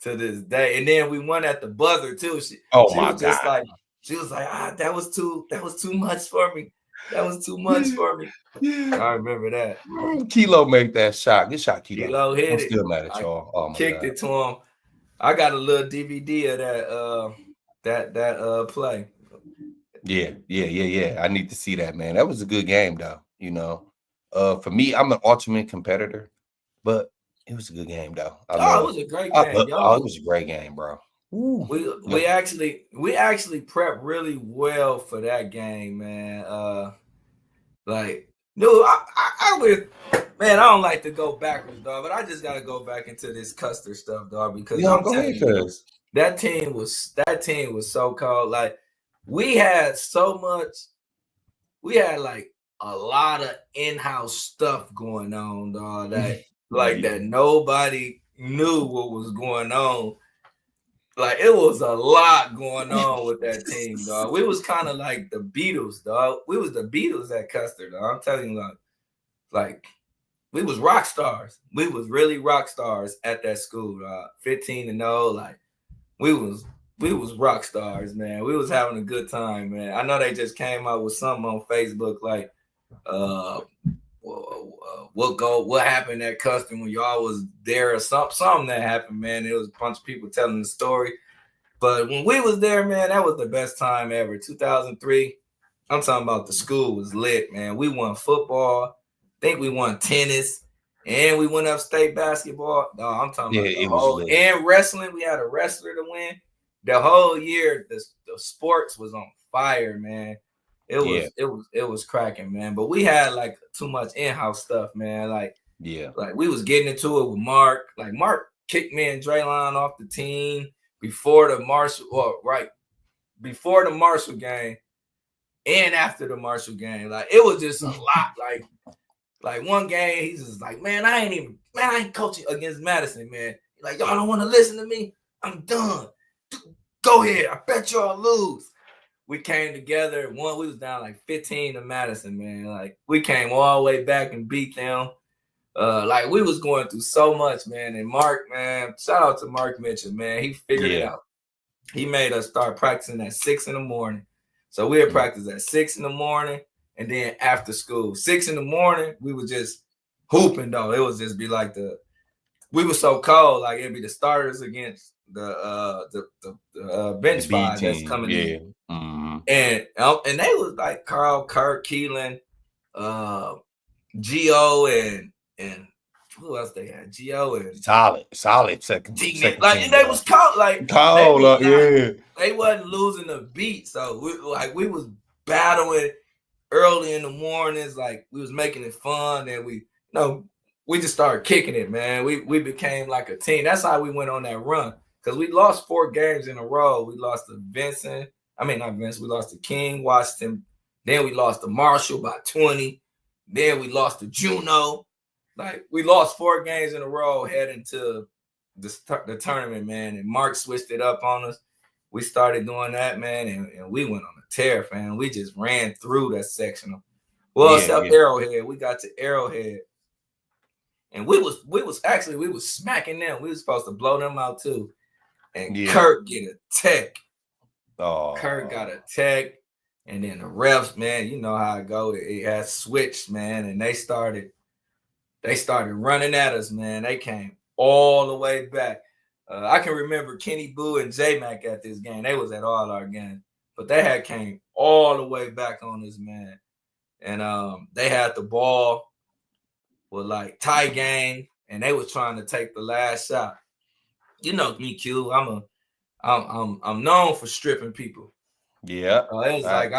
to this day. And then we won at the buzzer too. oh She my was just God. like, that was too much for me. That was too much for me. Yeah. I remember that. Kilo make that shot. Good shot, Kilo. Kilo hit I'm it. still mad at I y'all. Oh my kicked god. it to him. I got a little DVD of that play. Yeah. I need to see that, man. That was a good game, though. You know, for me, I'm an ultimate competitor, but it was a good game, though. Oh, it was a great game, Oh, it y'all. was a great game, bro. Ooh. We Yeah. we actually we actually prepped really well for that game, man. Like, dude, I would, man. I don't like to go backwards, dog, but I just gotta go back into this Custer stuff, dog, because Yo, I'm go telling ahead, you, cuz. that team was so cold. Like, we had so much, we had like a lot of in-house stuff going on, dog. That nobody knew what was going on. Like, it was a lot going on with that team, dog. We was kind of like the Beatles, dog. We was the Beatles at Custer, dog. I'm telling you, like we was rock stars. We was really rock stars at that school, dog. 15-0, like we was rock stars, man. We was having a good time, man. I know they just came out with something on Facebook like, what happened at Custom when y'all was there or something that happened, man. It was a bunch of people telling the story. But when we was there, man, that was the best time ever. 2003, I'm talking about the school was lit, man. We won football. I think we won tennis. And we went upstate basketball. No, I'm talking about the it was whole, lit. and wrestling. We had a wrestler to win. The whole year, the sports was on fire, man. It was cracking, man. But we had like too much in-house stuff, man. Like we was getting into it with Mark. Like, Mark kicked me and Draylon off the team before the before the Marshall game and after the Marshall game. Like, it was just a lot. Like one game, he's just like, man, I ain't coaching against Madison, man. Like, y'all don't want to listen to me? I'm done. Go ahead. I bet y'all lose. We came together. We was down like 15 to Madison, man. Like, we came all the way back and beat them. Like, we was going through so much, man. And Mark, man, shout out to Mark Mitchell, man. He figured it out. He made us start practicing at 6 a.m. So we had practice at 6 a.m. and then after school. 6 a.m, we would just hooping, though. It would just be like we were so cold, like it'd be the starters against the bench five that's coming in. Mm-hmm. And they was like Carl, Kurt, Keelan, Gio, and who else they had? Gio and solid second like team, they was cold, like they wasn't losing a beat. So we was battling early in the mornings, like we was making it fun, and we just started kicking it, man. We became like a team. That's how we went on that run, because we lost 4 games in a row. We lost to Vincent. I mean, not Vincent. We lost to King, Washington. Then we lost to Marshall by 20. Then we lost to Juneau. Like, we lost 4 games in a row heading to the tournament, man. And Mark switched it up on us. We started doing that, man, and we went on a tear, man. We just ran through that sectional. Well, except Arrowhead. We got to Arrowhead. And we was smacking them. We was supposed to blow them out too. And Kurt get a tech. Kurt got a tech. And then the refs, man, you know how it go. It had switched, man, and they started running at us, man. They came all the way back. I can remember Kenny Boo and J-Mac at this game. They was at all our games. But they had came all the way back on us, man. And they had the ball with like tie game, and they was trying to take the last shot. You know me, Q. I'm known for stripping people. Yeah. It was like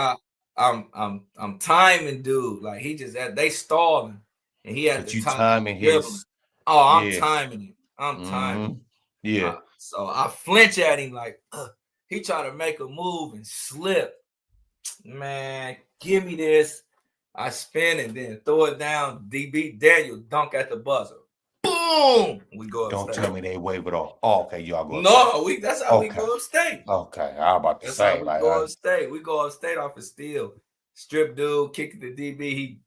I'm timing dude. Like, they stalling, and he had to timing his. I'm timing it. I'm timing. Yeah. So I flinch at him like, he tried to make a move and slip. Man, give me this. I spin and then throw it down. DB Daniel dunk at the buzzer. Boom! We go upstate. Don't tell me they wave it off. Oh, okay, y'all go upstate. That's how we go upstate. Okay, I'm about to say. That's how we go upstate. We go upstate off of steal. Strip dude, kick the DB. He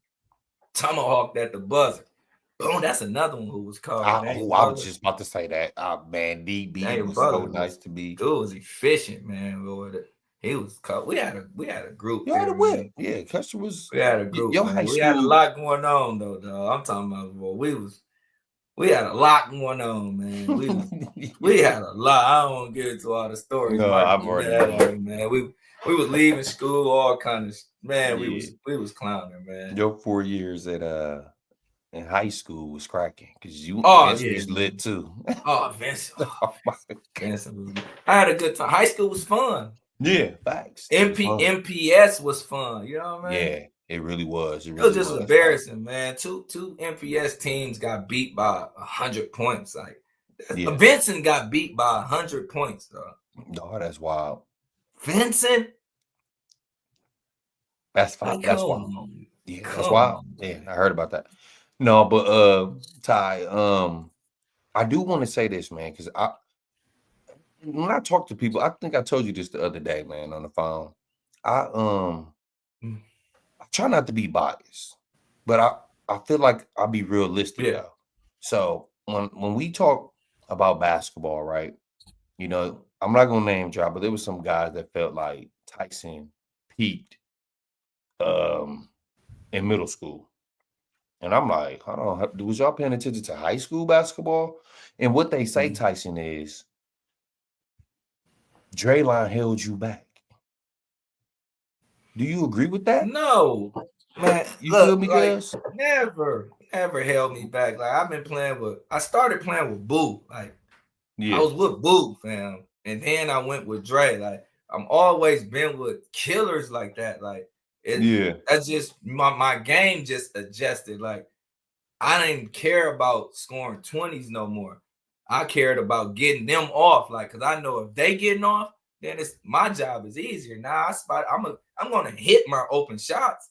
tomahawked at the buzzer. Boom, that's another one who was called. I was just about to say that. Man, DB was so nice to be. Dude was efficient, man. He was cold. We had a group You had there, a whip. man. Yeah, Custer was We had a group, your high man. We had a school. lot going on though, dog. I'm talking about, boy. We had a lot going on, man. We had a lot. I don't want to get into all the stories. No, Mark I've be already mad know. at me, man. We was leaving school, all kind of man. Yeah. We was clowning, man. Your 4 years at in high school was cracking because Oh Vince yeah, was lit man. too. Oh Vincent, Oh my God. Vincent was. I had a good time. High school was fun. Yeah, facts. It was fun. MPS was fun. You know what I mean? Yeah, it really was. It It was really just was. Like, embarrassing, man. Two MPS teams got beat by 100 points. Like yeah. Vincent got beat by 100 points, though. No, that's wild. Vincent, That's fine. like, That's come wild. on, Yeah, that's come wild. on, Yeah, man. I heard about that. No, but Ty, I do want to say this, man, because when I talk to people, I think I told you this the other day, man, on the phone. I Mm. I try not to be biased, but I feel like I'll be realistic Yeah. though. So when we talk about basketball, right? You know, I'm not gonna name drop, but there was some guys that felt like Tyson peaked in middle school. And I'm like, hold on, was y'all paying attention to high school basketball? And what they say, Mm. Tyson, is Draymond held you back. Do you agree with that? No, man. You feel Look, me, like Gus? never held me back. Like I started playing with Boo. Like I Yeah, was with Boo, fam, and then I went with Dre. Like I'm always been with killers like that. Like yeah, that's just my game just adjusted. Like I didn't care about scoring 20s no more. I cared about getting them off. Like, cause I know if they getting off, then it's my job is easier. Now I'm gonna hit my open shots.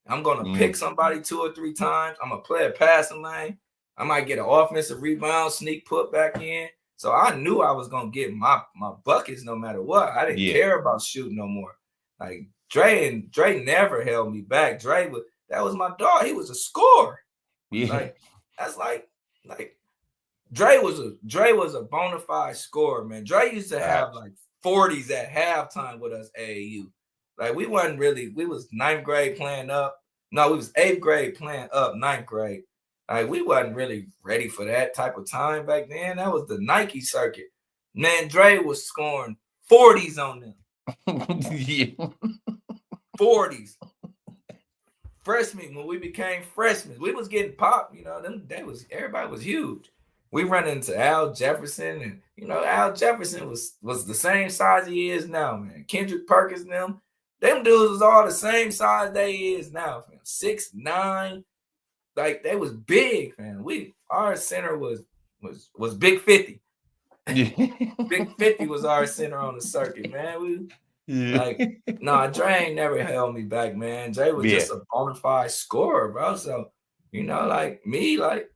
I'm gonna pick mm, somebody 2 or 3 times. I'm gonna play a passing lane. I might get an offensive rebound, sneak put back in. So I knew I was gonna get my buckets no matter what. I didn't yeah, care about shooting no more. Like Dre never held me back. That was my dog. He was a scorer. yeah. Like that's like Dre was a bona fide scorer, man. Dre used to have Facts. like 40s at halftime with us AAU. Like we was ninth grade playing up. No, we was eighth grade playing up ninth grade. Like we wasn't really ready for that type of time back then. That was the Nike circuit. Man, Dre was scoring 40s on them. Yeah. 40s. Freshmen, when we became freshmen, we was getting popped. You know, everybody was huge. We run into Al Jefferson, and Al Jefferson was the same size he is now, man. Kendrick Perkins and them dudes was all the same size they is now, man. 6'9", like they was big, man. Our center was Big 50. Yeah. Big 50 was our center on the circuit, man. Yeah. Like, no, Dre ain't never held me back, man. Dre was Yeah. just a bona fide scorer, bro. So, like me, like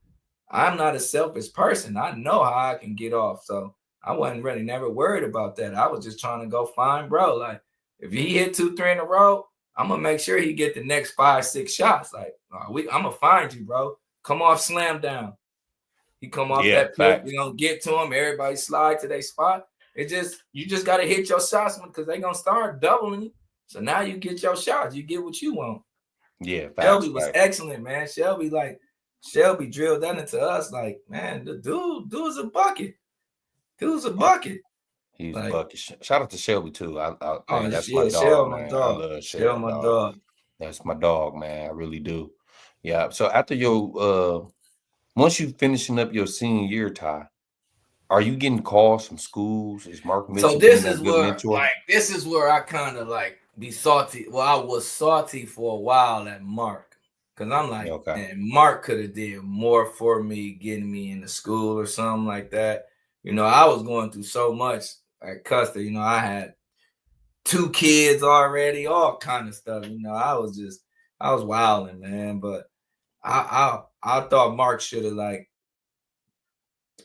I'm not a selfish person. I know how I can get off. So I wasn't really never worried about that. I was just trying to go find bro. Like if he hit 2, 3 in a row, I'm gonna make sure he get the next 5, 6 shots. Like I'm gonna find you, bro. Come off slam down. He come off Yeah, that pick. facts. We gonna get to him. Everybody slide to their spot. You just gotta hit your shots because they gonna start doubling you. So now you get your shots. You get what you want. Yeah, facts, Shelby was facts. excellent, man. Shelby drilled that into us. Like, man, the dude's a bucket. Dude's a Yeah, bucket. he's a Like, bucket. Shout out to Shelby too. oh Man, that's my yeah, dog, Shell my man. I dog. love Shell Shell, my dog. dog. That's my dog, man. I really do. Yeah. So after your once you finishing up your senior year, Ty, are you getting calls from schools? Is Mark So Mitchell being that good mentor? this is where I kind of like be salty. Well, I was salty for a while at Mark. Cause I'm Yeah, like, okay. man, Mark could have did more for me, getting me into school or something like that. I was going through so much at Custer. I had 2 kids already, all kind of stuff. I was wilding, man. But I thought Mark should have like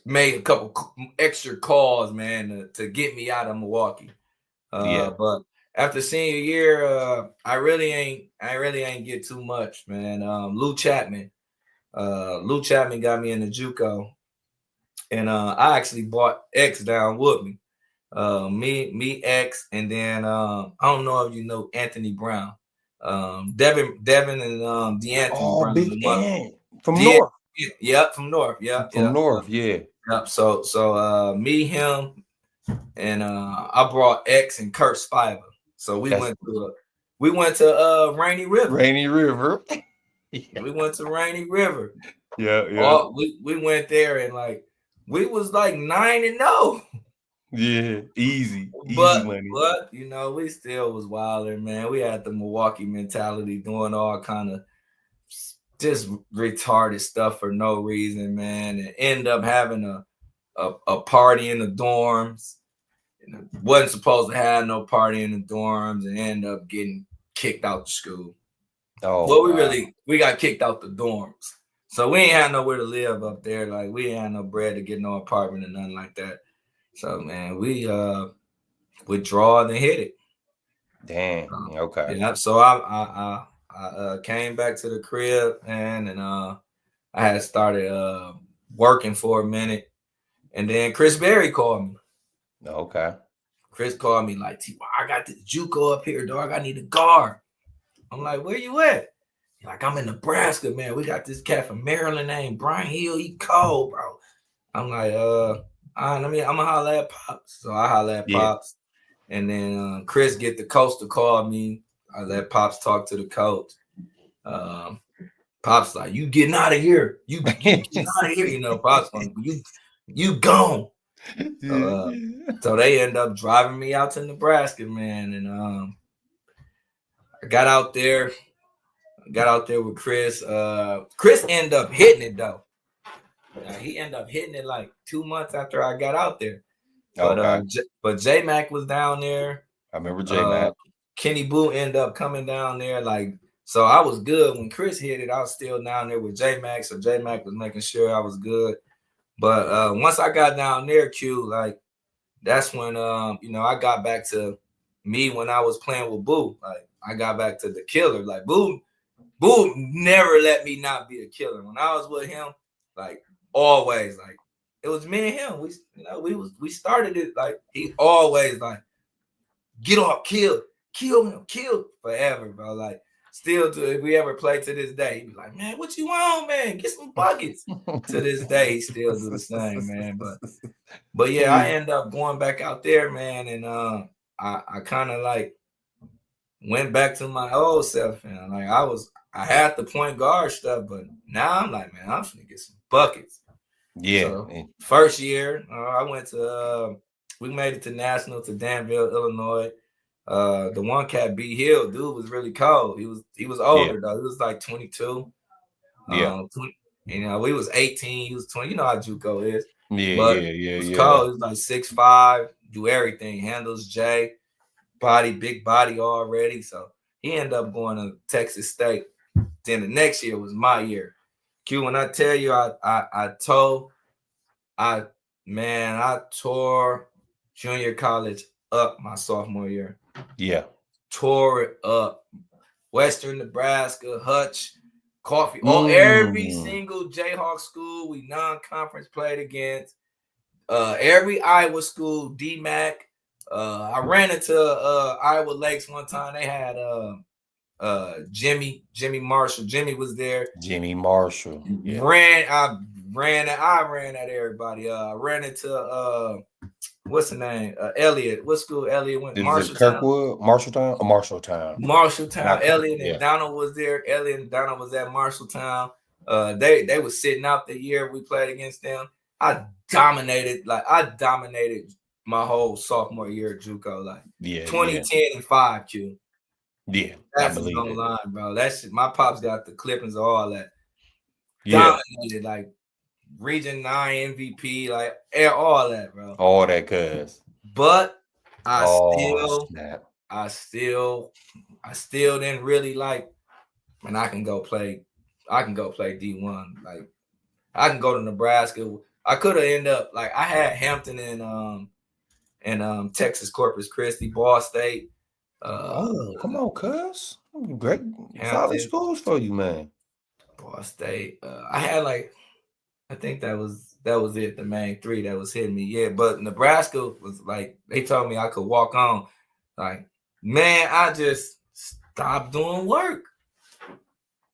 made a couple extra calls, man, to get me out of Milwaukee. Yeah. But after senior year, I really ain't get too much, man. Lou Chapman got me in the JUCO, and I actually bought X down with me. Me, X, and then I don't know if you know Anthony Brown. Devin and DeAnthony Oh, Brown. Big Ant from Yeah, North. yep, from North. Yep, From yep. North, yeah. Yep. So me, him, and I brought X and Kurt Spiver. So we That's went to Rainy River. Rainy River. Yeah. We went to Rainy River. Yeah. We went there and like we was like 9-0. Yeah, easy But money. you know, we still was wilding, man. We had the Milwaukee mentality, doing all kind of just retarded stuff for no reason, man, and end up having a party in the dorms. Wasn't supposed to have no party in the dorms, and end up getting kicked out the school. Oh, well, wow. we got kicked out the dorms, so we ain't had nowhere to live up there. Like we ain't had no bread to get no apartment or nothing like that. So man, we withdraw and hit it. Damn. Okay. Yeah. So I came back to the crib, man, and I had started working for a minute, and then Chris Berry called me. Okay. Chris called me like, I got this JUCO up here, dog. I need a guard. I'm like, where you at? He's like, I'm in Nebraska, man. We got this cat from Maryland named Brian Hill. He cold, bro. I'm like, I'm gonna holler at Pops. So I holler at Pops. And then Chris get the coach to call me. I let Pops talk to the coach. Pops like, you getting out of here. You getting out of here. You know, Pops like, you gone. So they end up driving me out to Nebraska, man. And I got out there with Chris. Chris ended up hitting it though. He ended up hitting it like 2 months after I got out there. But J Mac was down there. I remember J Mac. Kenny Boo ended up coming down there. Like, so I was good when Chris hit it. I was still down there with J Mac. So J Mac was making sure I was good. But once I got down there, Q, like that's when you know, I got back to me when I was playing with Boo. Like I got back to the killer. Like Boo never let me not be a killer. When I was with him, like always, like it was me and him. We started it like he always like get off, kill him, kill forever, bro. Like still if we ever play to this day, he'd be like, man, what you want, man? Get some buckets. To this day, he still do the same, man. But yeah, I end up going back out there, man, and I kind of like went back to my old self, and like I had the point guard stuff, but now I'm like, man, I'm finna get some buckets. Yeah. So, first year, I went to we made it to national to Danville, Illinois. The one cat B Hill, dude was really cold. He was older though. He was like 22. You know, we was 18. He was 20. You know how JUCO is. Yeah. He was cold. He was like 6'5", do everything, handles J, big body already. So he ended up going to Texas State. Then the next year was my year. Q, when I tell you, I tore junior college up my sophomore year. Yeah. Tore it up. Western Nebraska, Hutch, Coffee, every single Jayhawk school we non-conference played against. Every Iowa school, DMAC. I ran into Iowa Lakes one time. They had Jimmy Marshall. Jimmy was there. Jimmy Marshall. Yeah. I ran at everybody. I ran into what's the name? Elliott. What school Elliott went? Kirkwood, Marshalltown. Marshalltown. Elliott and Donald was there. Elliott and Donald was at Marshalltown. They were sitting out the year we played against them. I dominated my whole sophomore year at JUCO. Like 2010 and 5 Q. Yeah, that's no line, bro. That's my pops got the clippings of all that. Dominated, like Region 9 MVP, like all that, bro. All that, cuz. But I still didn't really like. And I can go play D1. Like I can go to Nebraska. I could have ended up like I had Hampton and Texas Corpus Christi, Ball State. Come on, cuz. Great solid schools for you, man. Ball State. I had like I think that was it. The main three that was hitting me. Yeah, but Nebraska was like they told me I could walk on. Like, man, I just stopped doing work.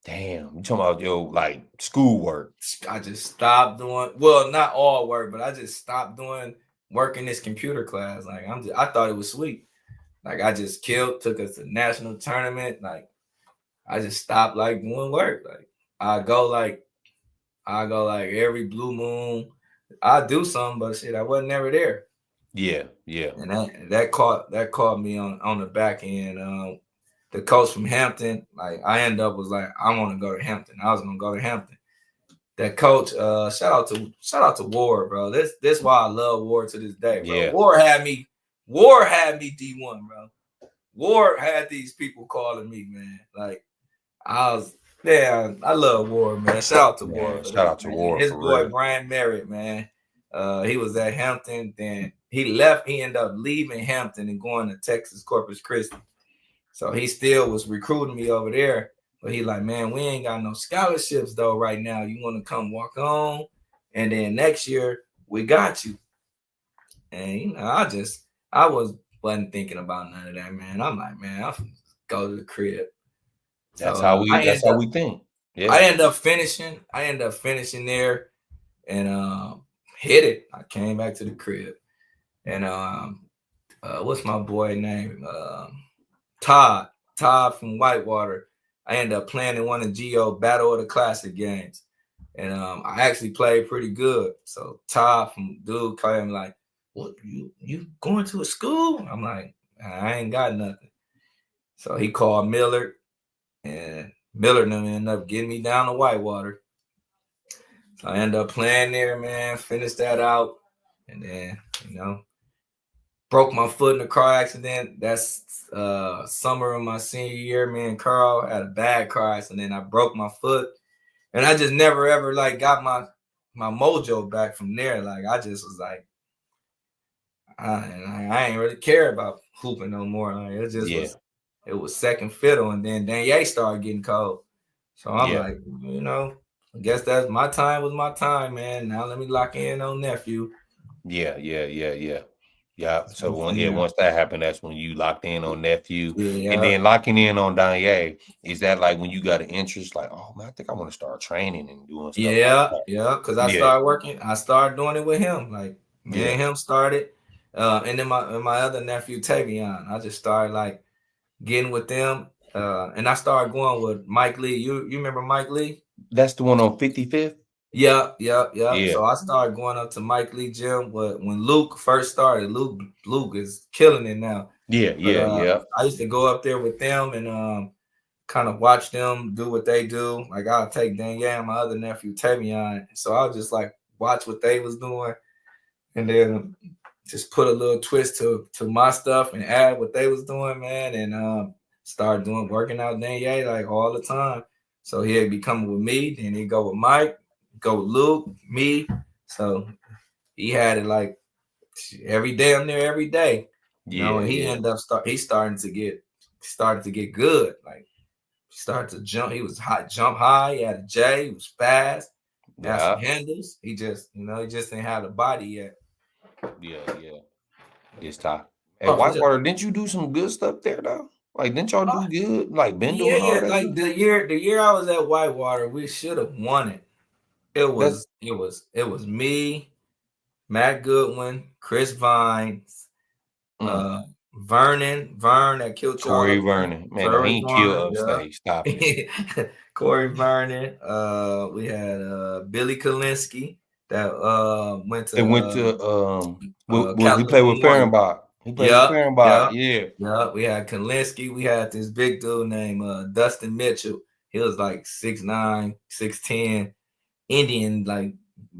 Damn, you talking about your like schoolwork? I just stopped doing well, not all work, but I just stopped doing work in this computer class. Like I thought it was sweet. Like I just took us to national tournament. Like I just stopped like doing work. Like I go like every blue moon. I do something, but shit, I wasn't never there. Yeah, yeah, And that caught me on the back end. The coach from Hampton, like I end up was like, I want to go to Hampton. I was gonna go to Hampton. That coach, shout out to Ward, bro. This why I love Ward to this day, bro. yeah. Ward had me D1, bro. Ward had these people calling me, man. Like I was, yeah, I love Ward, man. Shout out to Man, Ward for shout that, out to man. And War his for boy real. Brian Merritt, man. He was at Hampton, then he left. He ended up leaving Hampton and going to Texas Corpus Christi. So he still was recruiting me over there. But he like, man, we ain't got no scholarships though right now. You want to come walk on? And then next year we got you. And wasn't thinking about none of that, man. I'm like, man, I'm go to the crib. So That's how we think. Yeah. I ended up finishing there and hit it. I came back to the crib. And what's my boy name? Todd from Whitewater. I ended up playing in one of Geo Battle of the Classic games. And I actually played pretty good. So Todd from Duke came like, what, you going to a school? I'm like, I ain't got nothing. So he called Millard, and Millard ended up getting me down to Whitewater. So I ended up playing there, man, finished that out, and then, broke my foot in a car accident. That's summer of my senior year. Me and Carl had a bad car accident. I broke my foot, and I just never ever like got my mojo back from there. Like I just was like, I ain't really care about hooping no more. Like it just Yeah. was second fiddle, and then Danye started getting cold. So I'm Yeah. like, I guess that's my time was my time, man. Now let me lock in on nephew. Yeah. Yeah. So Yeah, once that happened, that's when you locked in on nephew, and yeah. then locking in on Danye. Is that like when you got an interest? Like, oh man, I think I want to start training and doing stuff like Yeah, that. yeah. Because Yeah. I started doing it with him. Like me Yeah. and him started, and then my other nephew Tavion. I just started like getting with them, and I started going with Mike Lee. You remember Mike Lee? That's the one on 55th. Yeah. Yeah. So I started going up to Mike Lee gym. When Luke first started, Luke is killing it now. Yeah. But Yeah. I used to go up there with them and kind of watch them do what they do. Like I'll take Danielle and my other nephew Tavion. So I'll just like watch what they was doing and then just put a little twist to my stuff and add what they was doing, man, and start working out Danielle like all the time. So he'd be coming with me, then he'd go with Mike, go with Luke, me. So he had it like every day. I'm there every day. And he Yeah. ended up starting to get good. Like started to jump. He was high, jump high. He had a J. He was fast. Had some Yeah. handles. He just didn't have the body yet. Yeah. It's tough. At Oh, for sure. Whitewater, didn't you do some good stuff there though? Like, didn't y'all do good? Like Bendel and all Yeah. that Like stuff? the year I was at Whitewater, we should have won it. That's It was me, Matt Goodwin, Chris Vines, mm, Vern that killed y'all Corey up there. Vernon. Man, no, he Corey ain't kill Vern, upstate. Stop it. yeah. Corey Vernon. We had Billy Kalinsky that went They went to to he played with California. Fehrenbach. He played with Yep, Fehrenbach. yep, Yeah. yep. We had Kalinsky. We had this big dude named Dustin Mitchell. He was like 6'9", 6'10", Indian. Like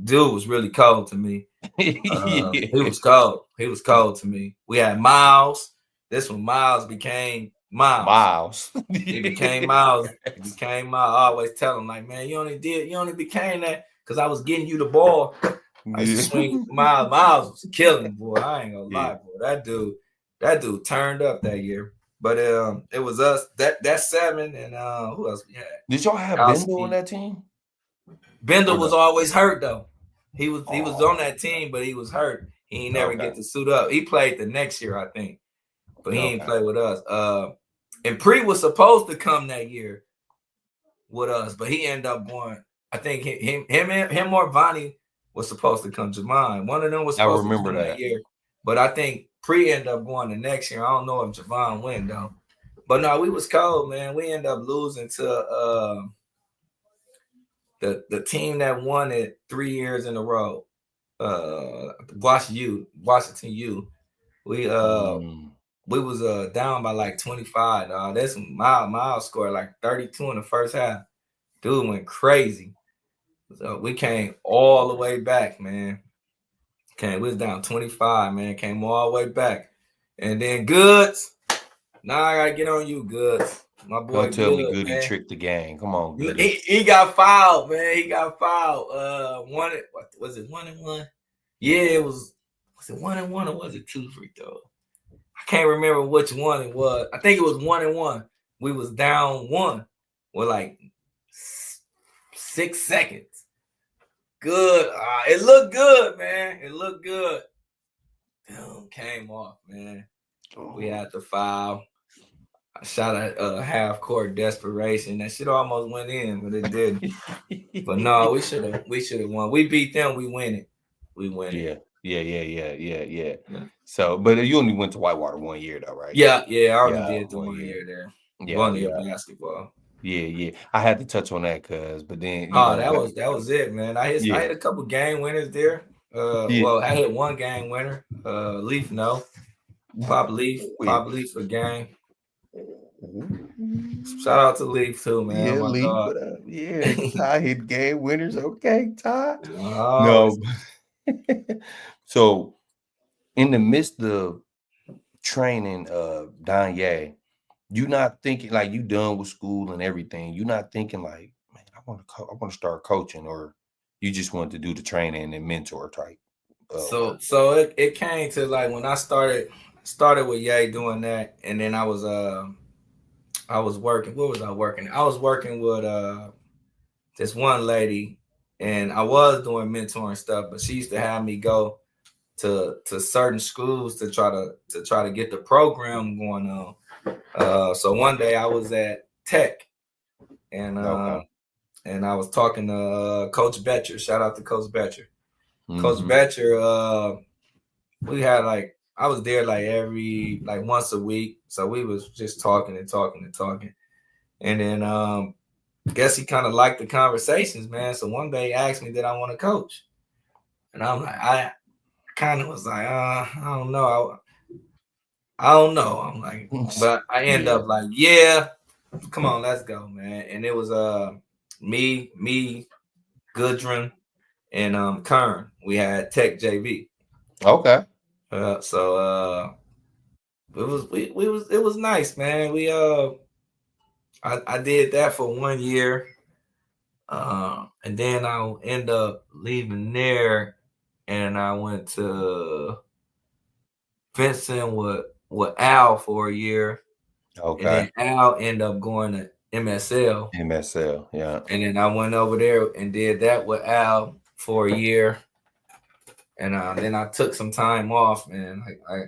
dude was really cold to me. He Yeah. was cold. He was cold to me. We had Miles. This one Miles became Miles. Miles. He became Miles. He became Miles. I always tell him like, man, you only became that because I was getting you the ball. I used to swing Miles. Miles was killing, boy. I ain't gonna lie, boy. That dude turned up that year. But it was us that 7 and who else we had? Did y'all have Bendel on Kowski. that team? Bender Or was no? always hurt though. He was on Oh, that team, but he was hurt. He ain't never okay. get to suit up. He played the next year, I think, but he ain't Okay. play with us. And Pre was supposed to come that year with us, but he ended up going. I think him or Vonnie was supposed to come. Javon, one of them was I supposed to remember come that that. year, but I think Pre ended up going the next year. I don't know if Javon went though. But no, we was cold, man. We ended up losing to the team that won it 3 years in a row. Washington U. We Mm. we was down by like 25. That's Miles scored like 32 in the first half. Dude went crazy. So we came all the way back, man. We was down 25, man. Came all the way back. And then Goods. Now I gotta get on you, Goods. My boy Don't tell me Good, Goody man. tricked the game. Come on, Goody. He got fouled, man. He got fouled. What was it? 1-1? Yeah, it was. Was it 1-1 or was it 2 free throws? I can't remember which one it was. I think it was 1-1. We was down one with like 6 seconds. Good. It looked good, man. It looked good. Damn, came off, man. We had to foul. I shot a half court desperation. That shit almost went in, but it didn't. But no, we should have won. We beat them. We win it. We win it. Yeah. So, but you only went to Whitewater 1 year though, right? Yeah. I only Yeah, did the 1 1 year. year there. Yeah, 1 year yeah. basketball. Yeah. I had to touch on that but then, Oh, that was it, man. I yeah. hit a couple game winners there. Yeah. Well, I hit one game winner. Leaf Pop Leaf a game. Shout out to Leaf too, man. Yeah, My Lee, dog. what up? Yeah, Ty hit game winners. Okay, Ty. Oh, No. So, in the midst of training Danye, you not thinking like you done with school and everything. You not thinking like, man, I want to start coaching, or you just want to do the training and mentor type work. so it came to like when I started with Ye doing that, and then I was working. What was I working? I was working with this one lady, and I was doing mentoring stuff, but she used to have me go to certain schools to try to get the program going on. So one day I was at Tech, and Okay. and I was talking to Coach Betcher. Shout out to Coach Betcher. Coach Mm-hmm. Betcher, we had like I was there like once a week, so we was just talking and talking and talking, and then guess he kind of liked the conversations, man. So one day he asked me did I want to coach, and I'm like I kind of was like I don't know. I don't know. I'm like, but I end Yeah. up like, yeah, come on, let's go, man. And it was me, Goodrin, and Kern. We had Tech JV. Okay. So it was nice, man. I did that for 1 year. And then I'll end up leaving there, and I went to Vincent with Al for a year, and Okay. then Al ended up going to MSL, MSL. Yeah. and then I went over there and did that with Al for a year, and then I took some time off, man.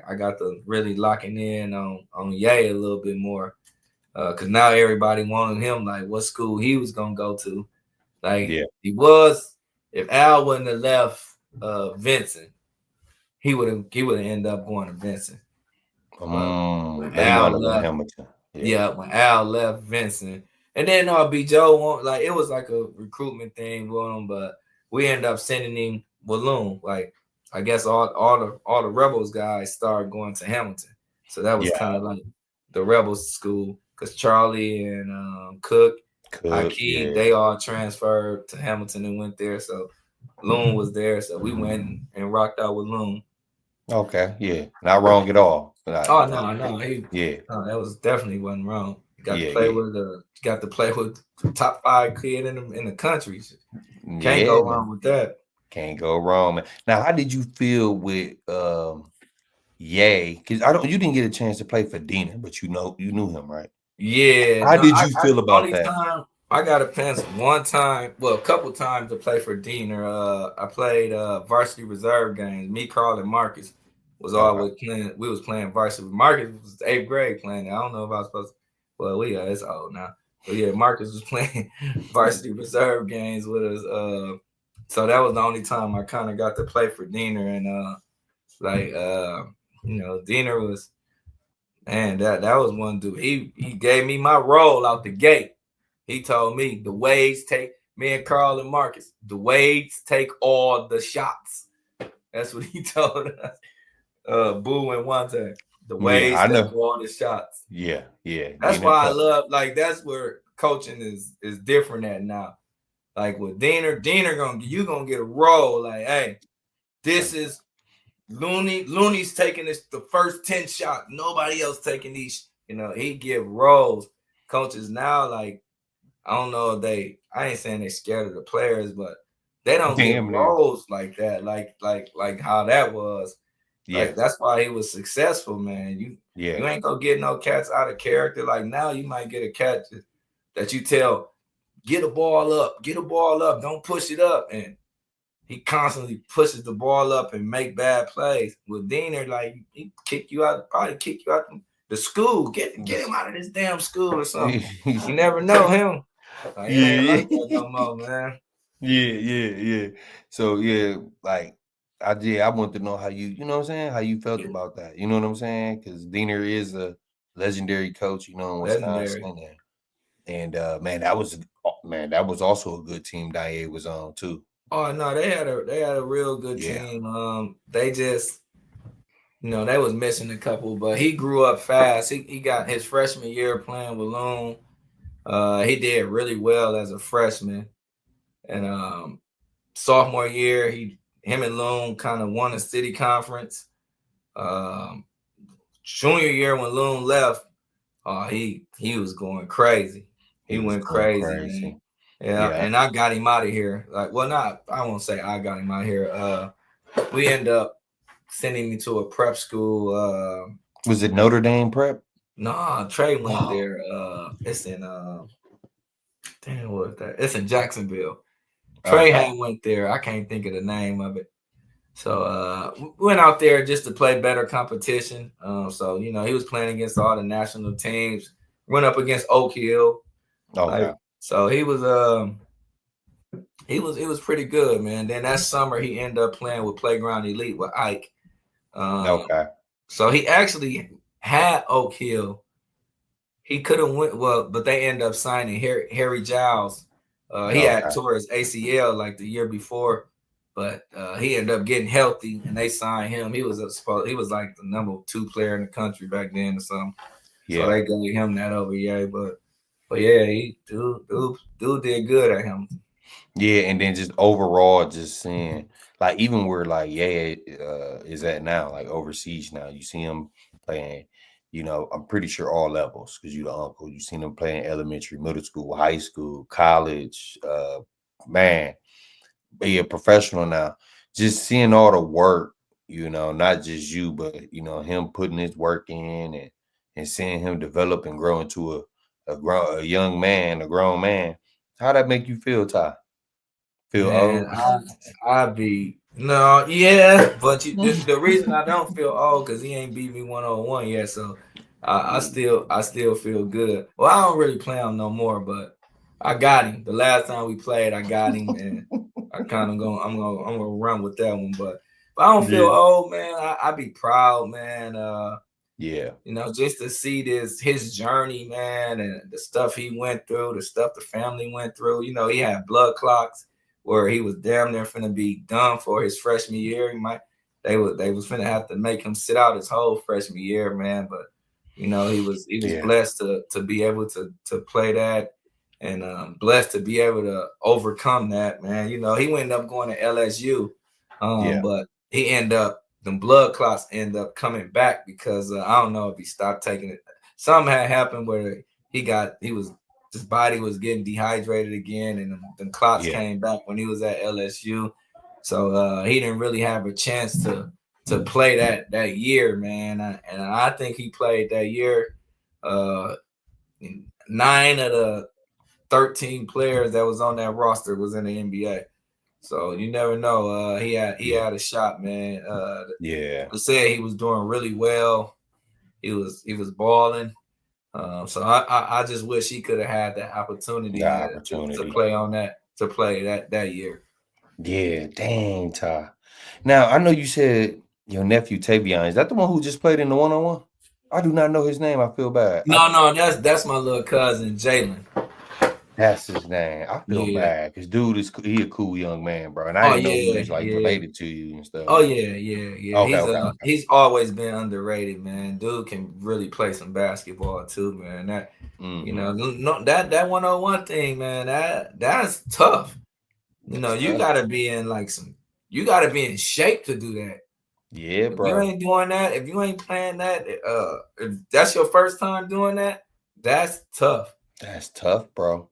I got to really locking in on Ye a little bit more, because now everybody wanted him like what school he was gonna go to. Like Yeah. he was, if Al wouldn't have left Vincent, he would have ended up going to Vincent. But when They Al wound up with left, Hamilton. yeah, when Al left Vincent, and then B Joe like it was like a recruitment thing with him, but we ended up sending him Walloon. Like I guess all the Rebels guys started going to Hamilton, so that was Yeah. kind of like the Rebels school because Charlie and Cook, Hakeem, Yeah. they all transferred to Hamilton and went there. So Loon was there, so we went and rocked out with Loon. Okay. Yeah. Not wrong at all. Oh no, Yeah. that was definitely wasn't wrong. You got to play Yeah. with the top 5 kid in the country. Can't Yeah, go man. wrong with that. Can't go wrong, man. Now, how did you feel with Ye? Because you didn't get a chance to play for Dina, but you knew him, right? Yeah, How no, did you feel about only that? time I got a chance one time, well, a couple times to play for Diener. I played varsity reserve games. Me, Carl, and Marcus was Okay. always playing. We was playing varsity. Marcus was eighth grade playing. I don't know if I was supposed to. Well, we are. It's old now. But yeah, Marcus was playing varsity reserve games with us. So that was the only time I kind of got to play for Diener, and like Diener was, man. That was one dude. He gave me my role out the gate. He told me the Wades take me and Carl and Marcus. The Wades take all the shots. That's what he told us. Boo and one time. The Yeah, Wades I take know. all the shots. Yeah, yeah. That's Dina why I tough. love, like, that's where coaching is different at now. Like with Diener gonna get a role. Like, hey, this is Looney. Looney's taking this the first 10 shots. Nobody else taking these. He give roles. Coaches now, like, I don't know if I ain't saying they scared of the players, but they don't give Damn near. roles like that, like how that was. Yeah, Like that's why he was successful, man. yeah. You ain't gonna get no cats out of character. Like now you might get a cat that you tell, get a ball up, don't push it up. And he constantly pushes the ball up and make bad plays. With Diener, like he probably kick you out the school. Get him out of this damn school or something. You never know him. Like, it ain't Yeah, like that no more, man. yeah. So yeah, like I want to know how you know what I'm saying, how you felt Yeah, about that. You know what I'm saying? Because Diener is a legendary coach, in legendary. Wisconsin, and man, that was also a good team Danye was on too. Oh no, they had a real good Yeah. team. They just they was missing a couple, but he grew up fast. He got his freshman year playing with Loon. He did really well as a freshman, and sophomore year him and Loon kind of won a city conference. Um, Junior year when Loon left, he was going crazy. He He was went going crazy, man. crazy. Yeah, Yeah. and I got him out of here. Like, well, not I won't say I got him out of here. We end up sending me to a prep school. Was it Notre Dame prep? Nah, Trey went Oh, there. It's in damn, what was that? It's in Jacksonville. Trey okay. had went there. I can't think of the name of it. So we went out there just to play better competition. So he was playing against all the national teams. Went up against Oak Hill. Okay. Like, so he was pretty good, man. Then that summer he ended up playing with Playground Elite with Ike. Um, Okay. so he actually had Oak Hill. He could have went well, but they ended up signing Harry Giles. He had Okay. tore his ACL like the year before, but he ended up getting healthy, and they signed him. He was like the number 2 player in the country back then or something. So Yeah. they gave him that over, yeah. But yeah, he dude did good at him. Yeah, and then just overall, just seeing like even where like is at now, like overseas now. You see him playing, I'm pretty sure all levels because you the uncle. You seen him playing elementary, middle school, high school, college. Man, be a professional now. Just seeing all the work, not just you, but him putting his work in and seeing him develop and grow into a young man, a grown man. How that make you feel, Ty? Feel Man, old? I be no, yeah, but the reason I don't feel old because he ain't beat me 1-on-1 yet, so I still feel good. Well, I don't really play him no more, but I got him. The last time we played, I got him, and I kind of I'm gonna run with that one. But I don't feel Yeah. old, man. I be proud, man. Yeah. Just to see his journey, man, and the stuff he went through, the stuff the family went through. He had blood clots where he was damn near finna be done for his freshman year. They was finna have to make him sit out his whole freshman year, man. But he was Yeah. blessed to be able to play that, and blessed to be able to overcome that, man. He ended up going to LSU, Yeah. but he ended up them blood clots end up coming back because I don't know if he stopped taking it. Something had happened where his body was getting dehydrated again, and the clots Yeah. came back when he was at LSU. So he didn't really have a chance to play that year, man. And I think he played that year. 9 of the 13 players that was on that roster was in the NBA. So you never know. He Yeah. had a shot, man. Yeah. They said he was doing really well. He was balling. So I just wish he could have had that The opportunity to opportunity. play on that year. Yeah. Dang, Ty. Now I know you said your nephew Tavion. Is that the one who just played in the one-on-one? I do not know his name. I feel bad. No, that's my little cousin Jalen. That's his name. I feel Yeah. bad because dude he a cool young man, bro. And I Oh didn't know he yeah, was like yeah. related to you and stuff. Oh yeah. Okay, okay, okay. He's always been underrated, man. Dude can really play some basketball too, man. That Mm-hmm. no, that 101 thing, man. That's tough. That's You tough. gotta be in you gotta be in shape to do that. Yeah, If you bro. ain't doing that, if you ain't playing that, if that's your first time doing that, that's tough. That's tough, bro.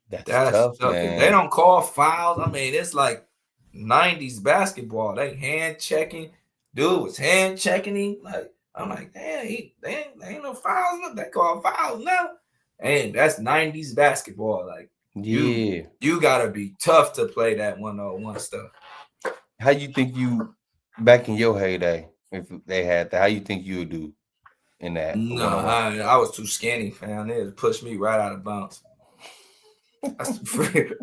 That's That's tough, tough because they man. don't call fouls. I mean, it's like 90s basketball. They hand checking. Dude was hand checking him. Like, I'm like, damn, they ain't no fouls. They call fouls now. And that's 90s basketball. Like, you Yeah. you gotta be tough to play that 101 stuff. How you think you back in your heyday, if they had that, how you think you would do in that No, one-on-one? I was too skinny, fam. They just pushed me right out of bounds. I was too frail.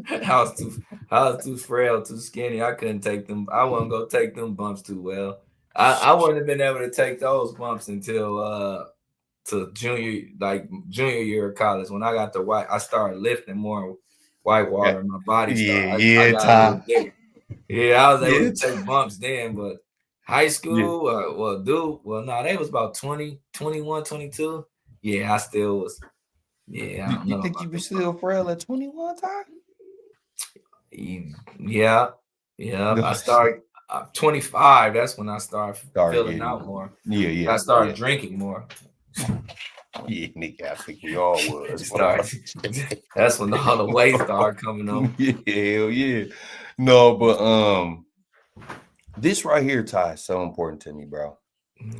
I was too frail, too skinny. I couldn't take them. I wasn't gonna take them bumps too well. I wouldn't have been able to take those bumps until to junior year of college. When I got the white, I started lifting more white Yeah, water. My body started. I yeah, got a little Ty. bigger. Yeah, I was able Yeah, to take bumps then, but high yeah. school, no, they was about 20, 21, 22. Yeah, I still was. Yeah, I don't You know think you about be them. still frail at 21, Ty? Yeah, yeah. No, I started 25. That's when I started start filling getting. out more. Yeah, I yeah, started yeah. drinking more. Yeah, nigga, I think we all was, bro. Start. That's when all the weight started coming on. Yeah, hell yeah. No, but this right here, Ty, is so important to me, bro.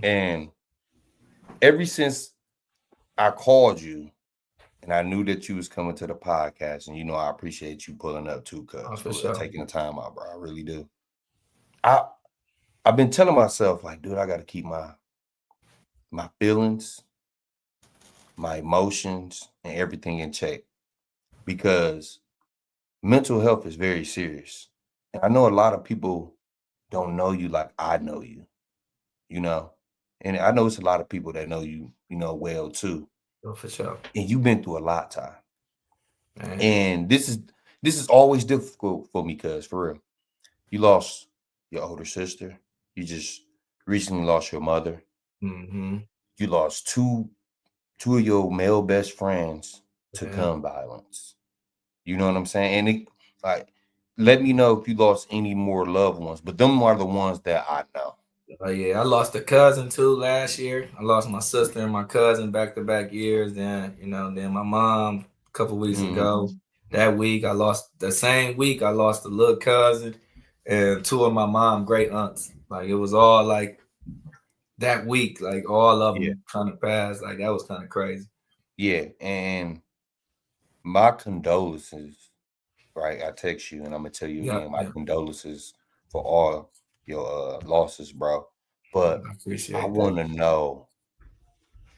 And ever since I called you and I knew that you was coming to the podcast, and I appreciate you pulling up too, Oh, cuz for for real, sure. taking the time out, bro. I really do. I I've been telling myself, like, dude, I gotta keep my feelings, my emotions, and everything in check because mental health is very serious. And I know a lot of people don't know you like I know you, you know. And I know it's a lot of people that know you, well too. Oh, for sure. And you've been through a lot, Ty. Man. And this is always difficult for me, cuz for real. You lost your older sister. You just recently lost your mother. Mm-hmm. You lost two of your male best friends to Yeah. gun violence. You know what I'm saying? And like, let me know if you lost any more loved ones, but them are the ones that I know. Oh yeah, I lost a cousin too last year. I lost my sister and my cousin back to back years. Then my mom a couple weeks Hmm. ago. That week I lost the same week I lost a little cousin and two of my mom great aunts. Like it was all like that week, like all of Yeah, them kind of passed. Like that was kind of crazy. yeah. And my condolences, right? I text you and I'm gonna tell you Yeah, again, my yeah. condolences for all your losses, bro. But I I appreciate that. want to know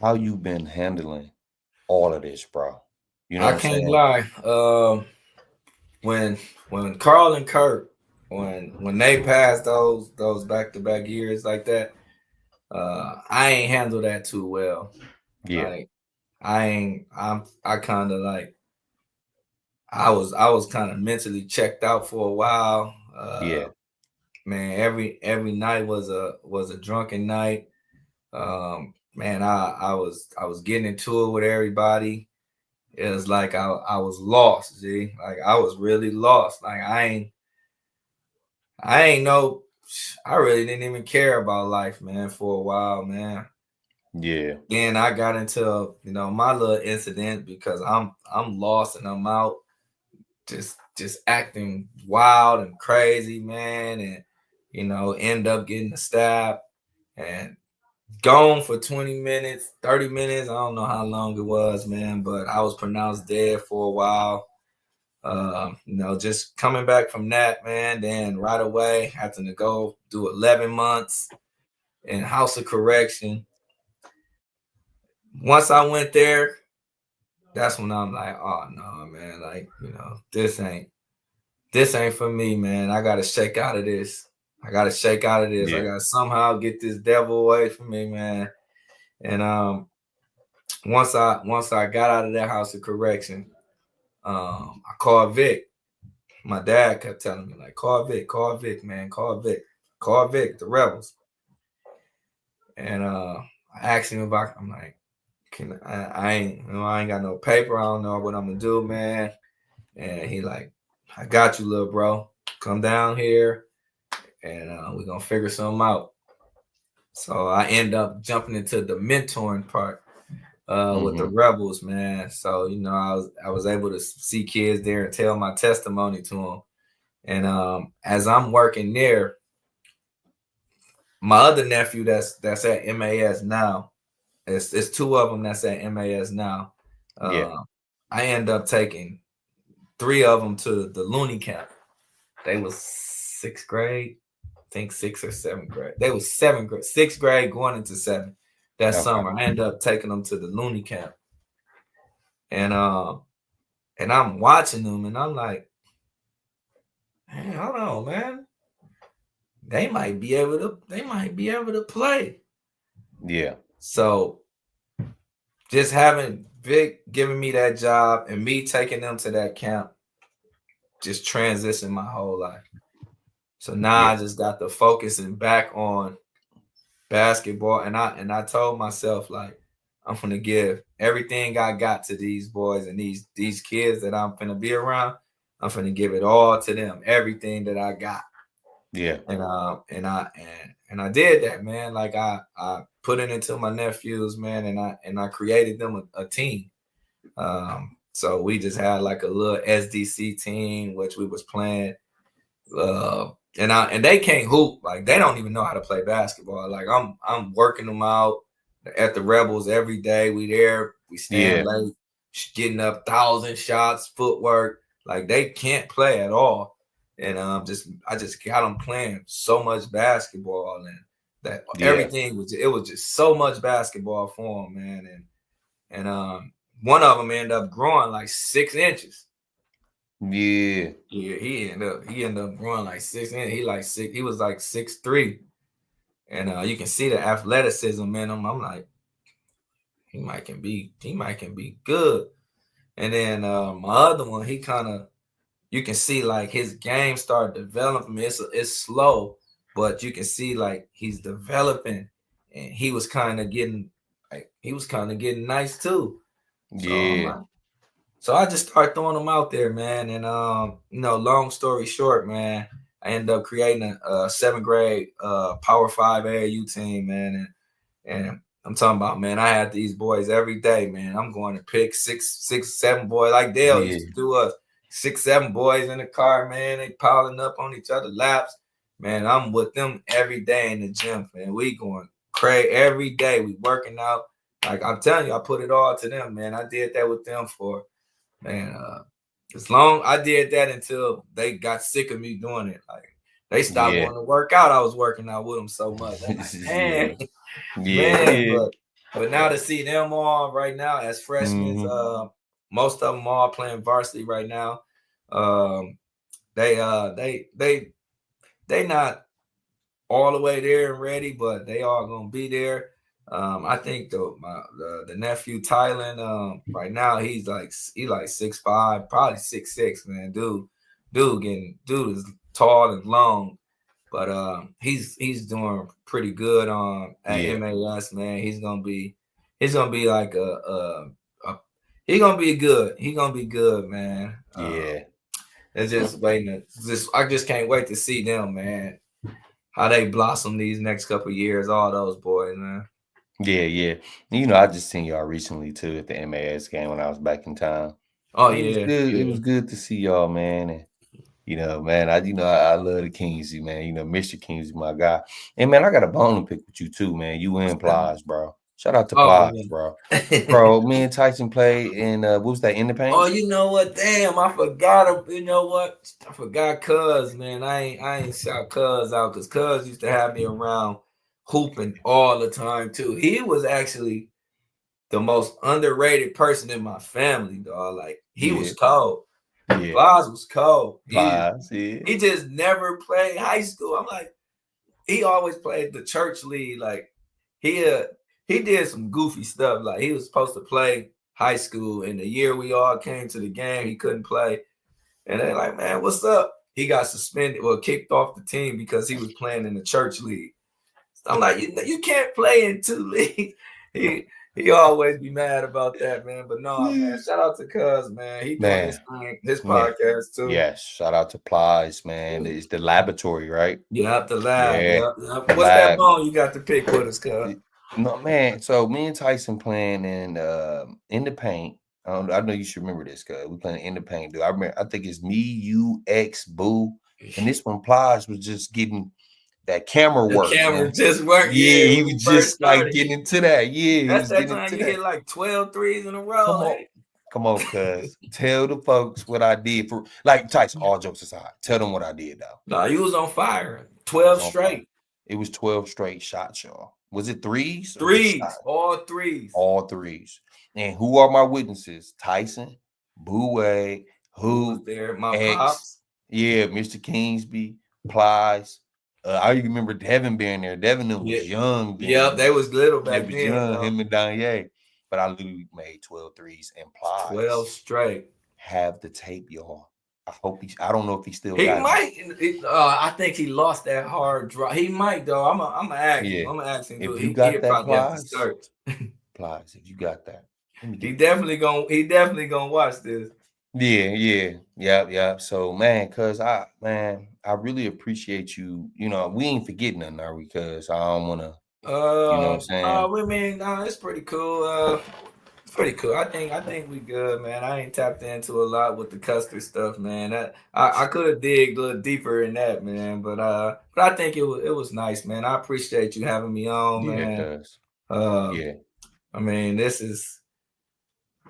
how you been handling all of this, bro. You know I what I'm can't saying? lie. When Carl and Kurt when they passed those back to back years like that, I ain't handled that too well. Yeah, Like I kind of like I was kind of mentally checked out for a while. yeah, Man, every night was a drunken night. Man, I was getting into it with everybody. It was like I was lost, G. Like I was really lost. Like I ain't know I really didn't even care about life, man, for a while, man. yeah, Then I got into my little incident because I'm lost and I'm out just acting wild and crazy, man, and end up getting a stab and gone for 20 minutes, 30 minutes. I don't know how long it was, man, but I was pronounced dead for a while. Just coming back from that, man. Then right away having to go do 11 months in House of Correction. Once I went there, that's when I'm like, oh no, man, like, this ain't for me, man. I gotta shake out of this. I gotta shake out of this. I Yeah. gotta somehow get this devil away from me, man. And once I got out of that House of Correction, I called Vic. My dad kept telling me, like, call Vic, man, call Vic, the rebels. And I asked him about. I'm like, I ain't got no paper. I don't know what I'm gonna do, man. And he like, I got you, little bro. Come down here, and we're gonna figure something out. So I end up jumping into the mentoring part with the rebels, man. So I was able to see kids there and tell my testimony to them. And as I'm working there, my other nephew that's at MAS now, it's two of them that's at MAS now. Yeah. I end up taking three of them to the Looney Camp. They was sixth grade, I think sixth or seventh grade. They was seventh grade, sixth grade going into seventh that summer. I ended up taking them to the Looney Camp, and I'm watching them, and I'm like, hey, hold on, man. They might be able to play. Yeah. So just having Vic giving me that job and me taking them to that camp just transitioned my whole life. So now I just got the focusing back on basketball, and I told myself, like, I'm gonna give everything I got to these boys and these kids that I'm gonna be around. I'm gonna give it all to them, everything that I got. Yeah. And I did that, man. Like I put it into my nephews, man, and I created them a team. So we just had like a little SDC team, which we was playing. And they can't hoop, like they don't even know how to play basketball. Like I'm working them out at the Rebels every day. We there, we stand late, getting up 1,000 shots, footwork. Like they can't play at all. And I just got them playing so much basketball, and that everything was just so much basketball for them, man. And one of them ended up growing like 6 inches. Yeah. Yeah, he ended up growing like 6 inches. He was like 6'3". And you can see the athleticism in him. I'm like, he might can be good. And then my other one, he kind of, you can see like his game start developing. It's slow, but you can see like he's developing, and he was kind of getting nice too. So I'm like, so I just started throwing them out there, man. And long story short, man, I ended up creating a 7th grade Power 5 AAU team, man. And I'm talking about, man, I had these boys every day, man. I'm going to pick six, 7 boys like Dale used to do us. 6, 7 boys in the car, man. They piling up on each other's laps. Man, I'm with them every day in the gym, man. We going crazy every day. We working out. Like I'm telling you, I put it all to them, man. I did that with them for, man, as long I did that until they got sick of me doing it. Like they stopped wanting to work out. I was working out with them so much. I'm like, man, man. But now to see them all right now as freshmen, most of them all playing varsity right now. They not all the way there and ready, but they are gonna be there. I think the nephew Tylen, right now he's like 6'5", probably 6'6", man. Dude is tall and long, but he's doing pretty good at MAS, man. He's gonna be like he's gonna be good. He's gonna be good, man. It's just waiting. I just can't wait to see them, man. How they blossom these next couple of years, all those boys, man. Yeah. I just seen y'all recently too at the MAS game when I was back in town. Oh It was yeah, good. It yeah. was good to see y'all, man. And man, I love the Kingsby, man. Mr. Kingsby, my guy. And man, I got a bone to pick with you too, man. You and Plies, bro. Shout out to Oh Plies, man. bro. Bro, me and Tyson played in what was that, in the Oh, paint? you know what? Damn, I forgot. You know what? I forgot Cuz, man. I ain't shout Cuz out because Cuz used to have me around hooping all the time too. He was actually the most underrated person in my family, dog. Like he Yeah, was cold. yeah. Plies was cold. He Plies, yeah. he just never played high school. I'm like, he always played the church league. Like he uh, he did some goofy stuff. Like he was supposed to play high school, and the year we all came to the game, he couldn't play. And they're like, man, what's up? He got suspended or kicked off the team because he was playing in the church league. So I'm like, you can't play in two leagues. He always be mad about that, man. But no, man, shout out to Cuz, man. He doing his Man, thing, his yeah. podcast too. Yes. Shout out to Plies, man. It's the laboratory, right? You have to laugh. Yeah. Yep. The What's that lab. bone you got to pick with us, Cuz? No, man. So me and Tyson playing in the paint. I know you should remember this, cuz we playing in the paint, dude. I remember. I think it's me, you, X, Boo, and this one Plies was just getting that camera The work, camera man. just worked. Yeah, Yeah, he when was we first just like started. getting into that. Yeah, he That's was that getting time into you hit that. like 12 threes in a Come row. on, come on, cuz tell the folks what I did for like Tyson. All jokes aside, tell them what I did though. No, you was on fire. I was 12 on fire. straight. It was 12 straight shots, y'all. Was it threes or just Threes. shots? All threes. All threes. And who are my witnesses? Tyson, Bouway, Who was Who, there? My X, pops. yeah, Mr. Kingsby, Plies. I even remember Devin being there. Devin Yeah. was young Yep, then. they was little He back was then, young, though. him and Danye. But I literally made 12 threes and 12 Plies straight. have the tape, y'all. I don't know if he still He got it. might. I think he lost that hard drop. He might though. I'm gonna ask him. Yeah. I'm gonna ask him. If Dude, you he'll got that probably have to Plies, search. Plies, if you got that, let me He get that. definitely gonna. He definitely gonna watch this. Yeah. So I really appreciate you. We ain't forgetting nothing, are we? Because I don't wanna, what I'm saying? We mean, no, it's pretty cool. It's pretty cool. I think we good, man. I ain't tapped into a lot with the CUSTER stuff, man. I could have digged a little deeper in that, man. But I think it was nice, man. I appreciate you having me on, Yeah, man. cuz. Uh, Yeah. I mean, this is.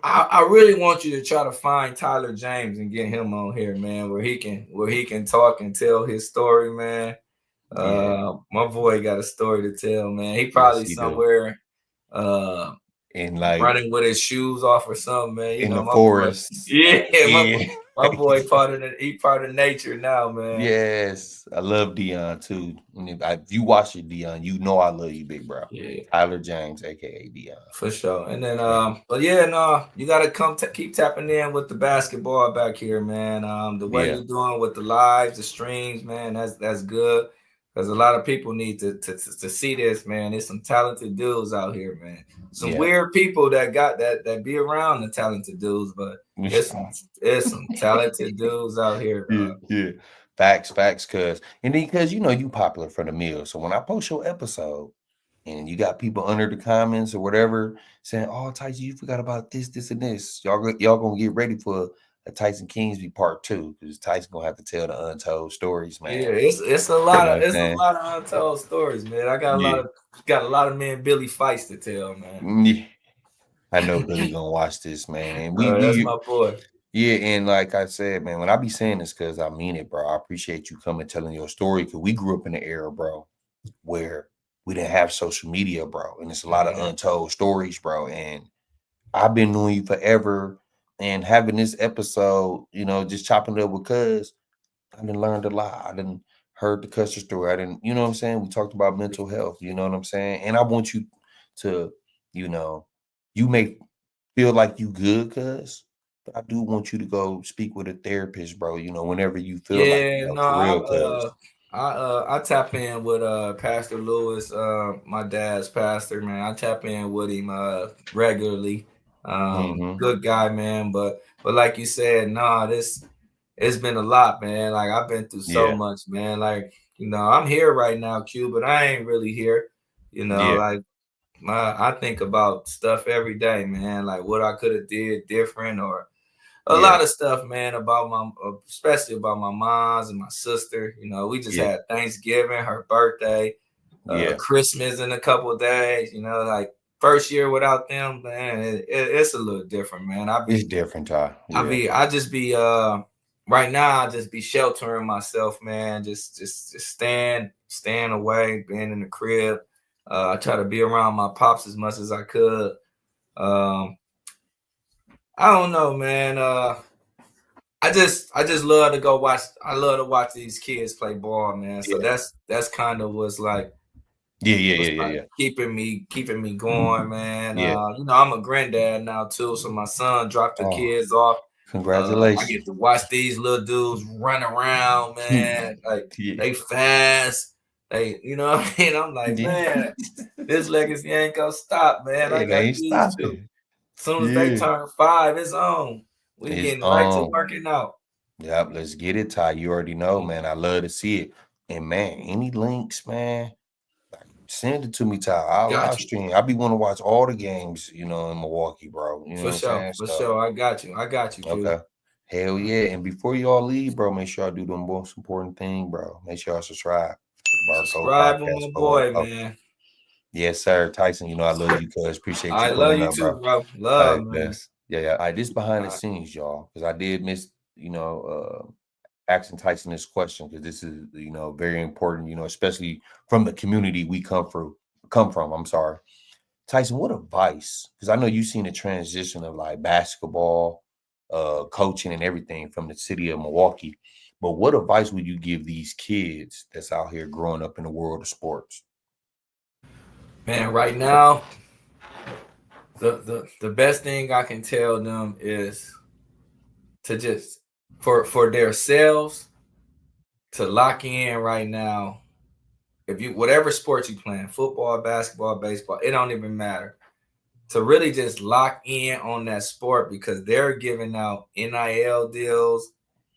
I really want you to try to find Tyler James and get him on here, man, where he can talk and tell his story, man. Yeah. My boy got a story to tell, man. He Yes, probably he do. somewhere uh And like running with his shoes off or something, man. You in know, the my boy. forest. Yeah, Yeah. my boy part of nature now, man. Yes. I love Dion too. And if you watch it, Dion, you know I love you, big bro. Yeah, Tyler James, aka Dion. for sure. And then Man. but yeah, no, you gotta keep tapping in with the basketball back here, man. The way Yeah. you're doing with the lives, the streams, man, that's good. Because a lot of people need to see this, man. There's some talented dudes out here, man. Some Yeah. weird people that be around the talented dudes, but it's some talented dudes out here, Yeah, dog. yeah. Facts, cuz. And then because you popular for the meal. So when I post your episode and you got people under the comments or whatever saying, "Oh, Tyson, you forgot about this, and this." Y'all gonna get ready for a Tyson Kingsby part 2 because Tyson gonna have to tell the untold stories, Yeah, man. it's a You lot know of what I'm it's a saying? lot of untold stories, man. I Yeah. got a lot of men Billy fights to tell, man. Yeah. I know Billy gonna watch this, man. And That's my boy. yeah, and like I said, man, when I be saying this because I mean it, bro. I appreciate you coming telling your story because we grew up in the era, bro, where we didn't have social media, bro. And it's a lot of Yeah. untold stories, bro. And I've been knowing you forever. And having this episode, just chopping it up with cuz, I done learned a lot. I done heard the Custer story. I didn't, you know what I'm saying? We talked about mental health, you know what I'm saying? And I want you to, you know, you may feel like you good, cuz, but I do want you to go speak with a therapist, bro, whenever you feel like, Yeah, no, for real, cuz. I tap in with Pastor Lewis, my dad's pastor, man. I tap in with him regularly. Mm-hmm. Good guy, man. But like you said, nah, it's been a lot, man. Like I've been through so Yeah. much, man. Like, I'm here right now, Q, but I ain't really here. Yeah. Like I think about stuff every day, man. Like what I could have did different or a Yeah. lot of stuff, man, especially about my moms and my sister. We just Yeah. had Thanksgiving, her birthday, Yeah. Christmas in a couple of days. Like first year without them, man, it's a little different, man. It's different, Ty. Yeah. I just be right now. I just be sheltering myself, man. Just staying away, being in the crib. I try to be around my pops as much as I could. Um, I don't know, man. I just love to go watch. I love to watch these kids play ball, man. So Yeah. that's kind of Yeah. Yeah. what's Yeah. Yeah. like Yeah. keeping me going, man. Yeah. You know, I'm a granddad now too, so my son dropped the Oh, kids off. I congratulations. get to watch these little dudes run around, man. Like Yeah. they fast. You know what I mean? I'm like, Yeah. man, this legacy ain't gonna stop, man. I It got ain't these two. stopping. As soon as they Yeah. turn 5, it's on. We It's getting right to working out. Yep, let's get it, Ty. You already know, Mm. man. I love to see it. And man, any links, man, like, send it to me, Ty. I'll Got live you. stream. I be want to watch all the games, in Milwaukee, bro. You know what For I'm sure. saying? For So, sure. I got you. I got you, Q. okay. Hell yeah. And before y'all leave, bro, make sure I do the most important thing, bro. Make sure y'all subscribe to the Barcode Subscribe with Podcast my for boy, 1 man. Yes, sir. Tyson, I love you, cuz. Appreciate you I love pulling you up, too, bro. bro. All Love, right, man. bless. Yeah, yeah. All right, this behind the All right. scenes, y'all, because I did miss, asking Tyson this question because this is, very important, especially from the community we come from. I'm sorry. Tyson, what advice? Because I know you've seen the transition of like basketball, coaching and everything from the city of Milwaukee. But what advice would you give these kids that's out here growing up in the world of sports? Man, right now, the best thing I can tell them is to just for their selves to lock in right now. If you whatever sport you playing, football, basketball, baseball, it don't even matter. To really just lock in on that sport because they're giving out NIL deals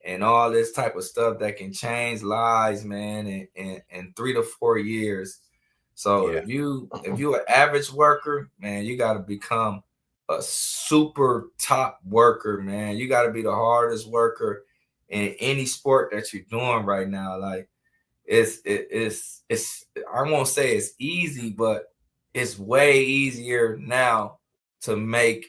and all this type of stuff that can change lives, man, in 3 to 4 years. So Yeah, if you an average worker, man, you got to become a super top worker, man. You got to be the hardest worker in any sport that you're doing right now. Like it's I won't say it's easy, but it's way easier now to make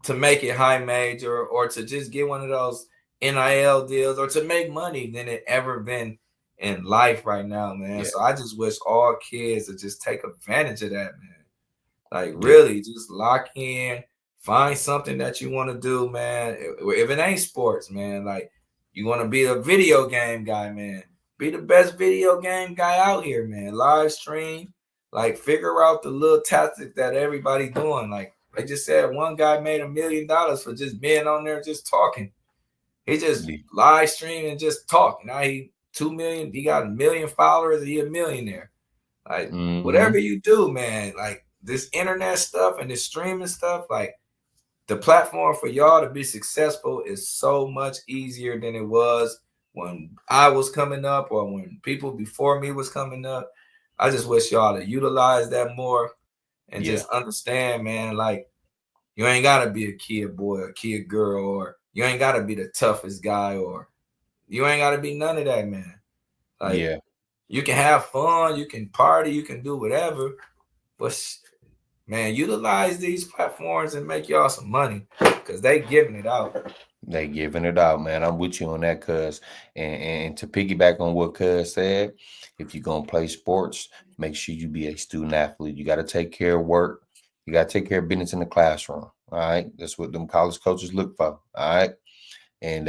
it high major or to just get one of those NIL deals or to make money than it ever been in life right now, man. yeah, So I just wish all kids to just take advantage of that, man. Like yeah, really just lock in, find something that you want to do, man. If it ain't sports, man, like you want to be a video game guy, man. Be the best video game guy out here, man. Live stream, like figure out the little tactic that everybody doing. Like I just said, one guy made $1 million for just being on there just talking. He just yeah. live stream and just talk. Now he 2 million, he got 1 million followers, he a millionaire. Like Mm-hmm. whatever you do, man, like this internet stuff and this streaming stuff, like the platform for y'all to be successful is so much easier than it was when I was coming up or when people before me was coming up. I just wish y'all to utilize that more and Yeah, just understand, man, like you ain't gotta be a kid boy or kid girl, or you ain't gotta be the toughest guy, or you ain't gotta be none of that, man. Like yeah. you can have fun, you can party, you can do whatever, but man, utilize these platforms and make y'all some money because they giving it out. They giving it out, man. I'm with you on that, cuz. And to piggyback on what cuz said, if you're gonna play sports, make sure you be a student athlete. You got to take care of work. You got to take care of business in the classroom. All right. That's what them college coaches look for. All right. And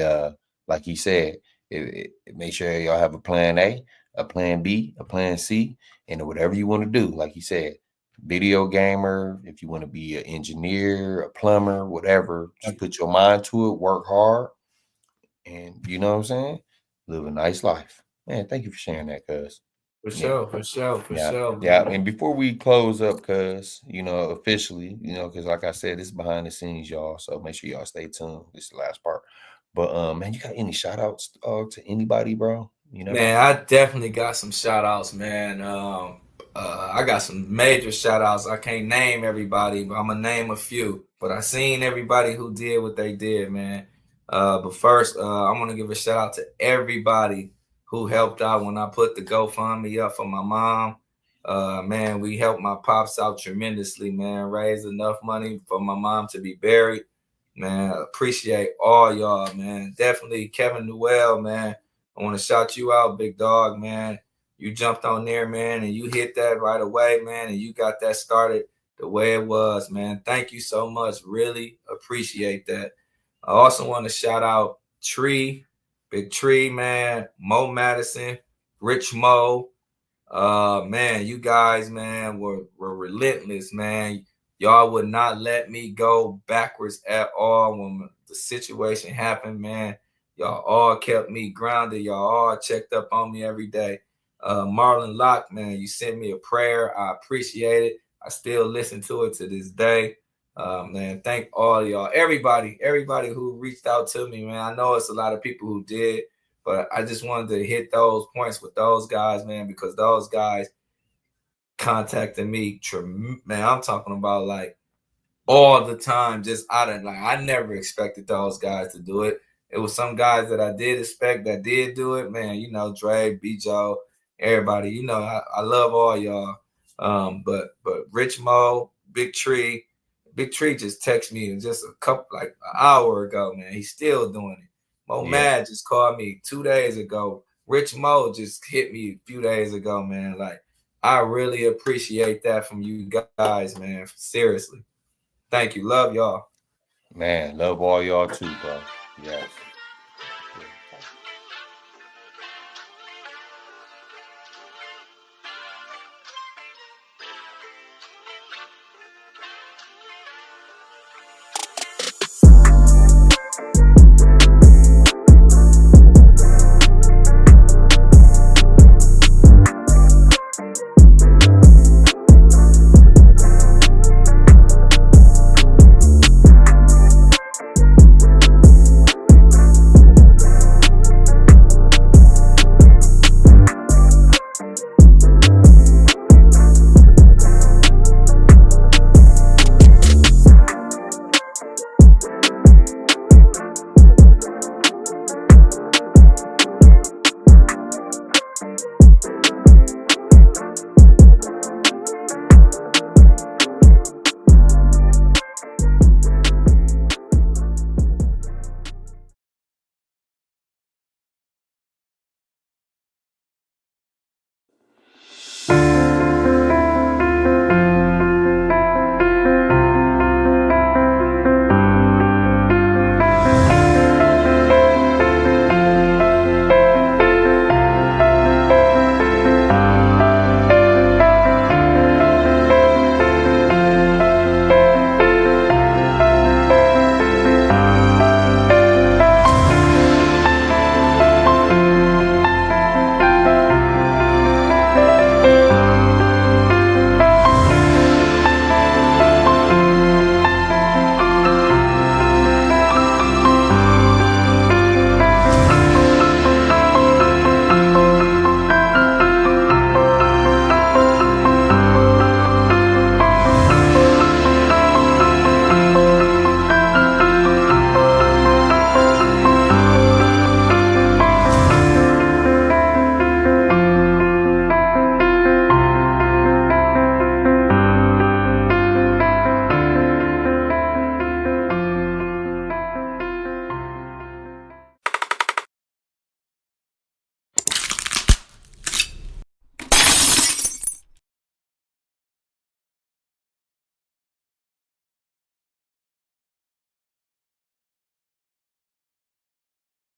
like he said, make sure y'all have a plan A, a plan B, a plan C, and whatever you want to do. Like he said, video gamer, if you want to be an engineer, a plumber, whatever, just put your mind to it, work hard, and you know what I'm saying? Live a nice life. Man, thank you for sharing that, cuz. For Yeah. sure, for sure, for Yeah, sure, yeah. man. And before we close up, cuz, officially, because like I said, this is behind the scenes, y'all. So make sure y'all stay tuned. This is the last part. But man, you got any shout outs to anybody, bro? You know? Man, I definitely got some shout outs, man. I got some major shout outs. I can't name everybody, but I'm gonna name a few. But I seen everybody who did what they did, man. But first, I'm gonna give a shout out to everybody who helped out when I put the GoFundMe up for my mom. Man, we helped my pops out tremendously, man. Raised enough money for my mom to be buried. Man, appreciate all y'all, man. Definitely Kevin Newell, man. I want to shout you out, big dog, man. You jumped on there, man, and you hit that right away, man, and you got that started the way it was, man. Thank you so much. Really appreciate that. I also want to shout out Tree, Big Tree, man, Mo Madison, Rich Mo, man, you guys, man, were relentless, man. Y'all would not let me go backwards at all when the situation happened, man. Y'all all kept me grounded. Y'all all checked up on me every day. Marlon Locke, man, you sent me a prayer. I appreciate it. I still listen to it to this day. Man, thank all y'all, everybody who reached out to me, man. I know it's a lot of people who did, but I just wanted to hit those points with those guys, man, because those guys contacted me. Man, I'm talking about like all the time, just out of like, I never expected those guys to do it. It was some guys that I did expect that did do it, man. You know, Dre, B. Joe, everybody. You know, I love all y'all. But Rich Mo, Big Tree just texted me just a couple like an hour ago, man. He's still doing it. Mo Yeah, Mad just called me 2 days ago. Rich Mo just hit me a few days ago, man. Like, I really appreciate that from you guys, man. Seriously. Thank you. Love y'all. man, love all y'all too, bro. Yes.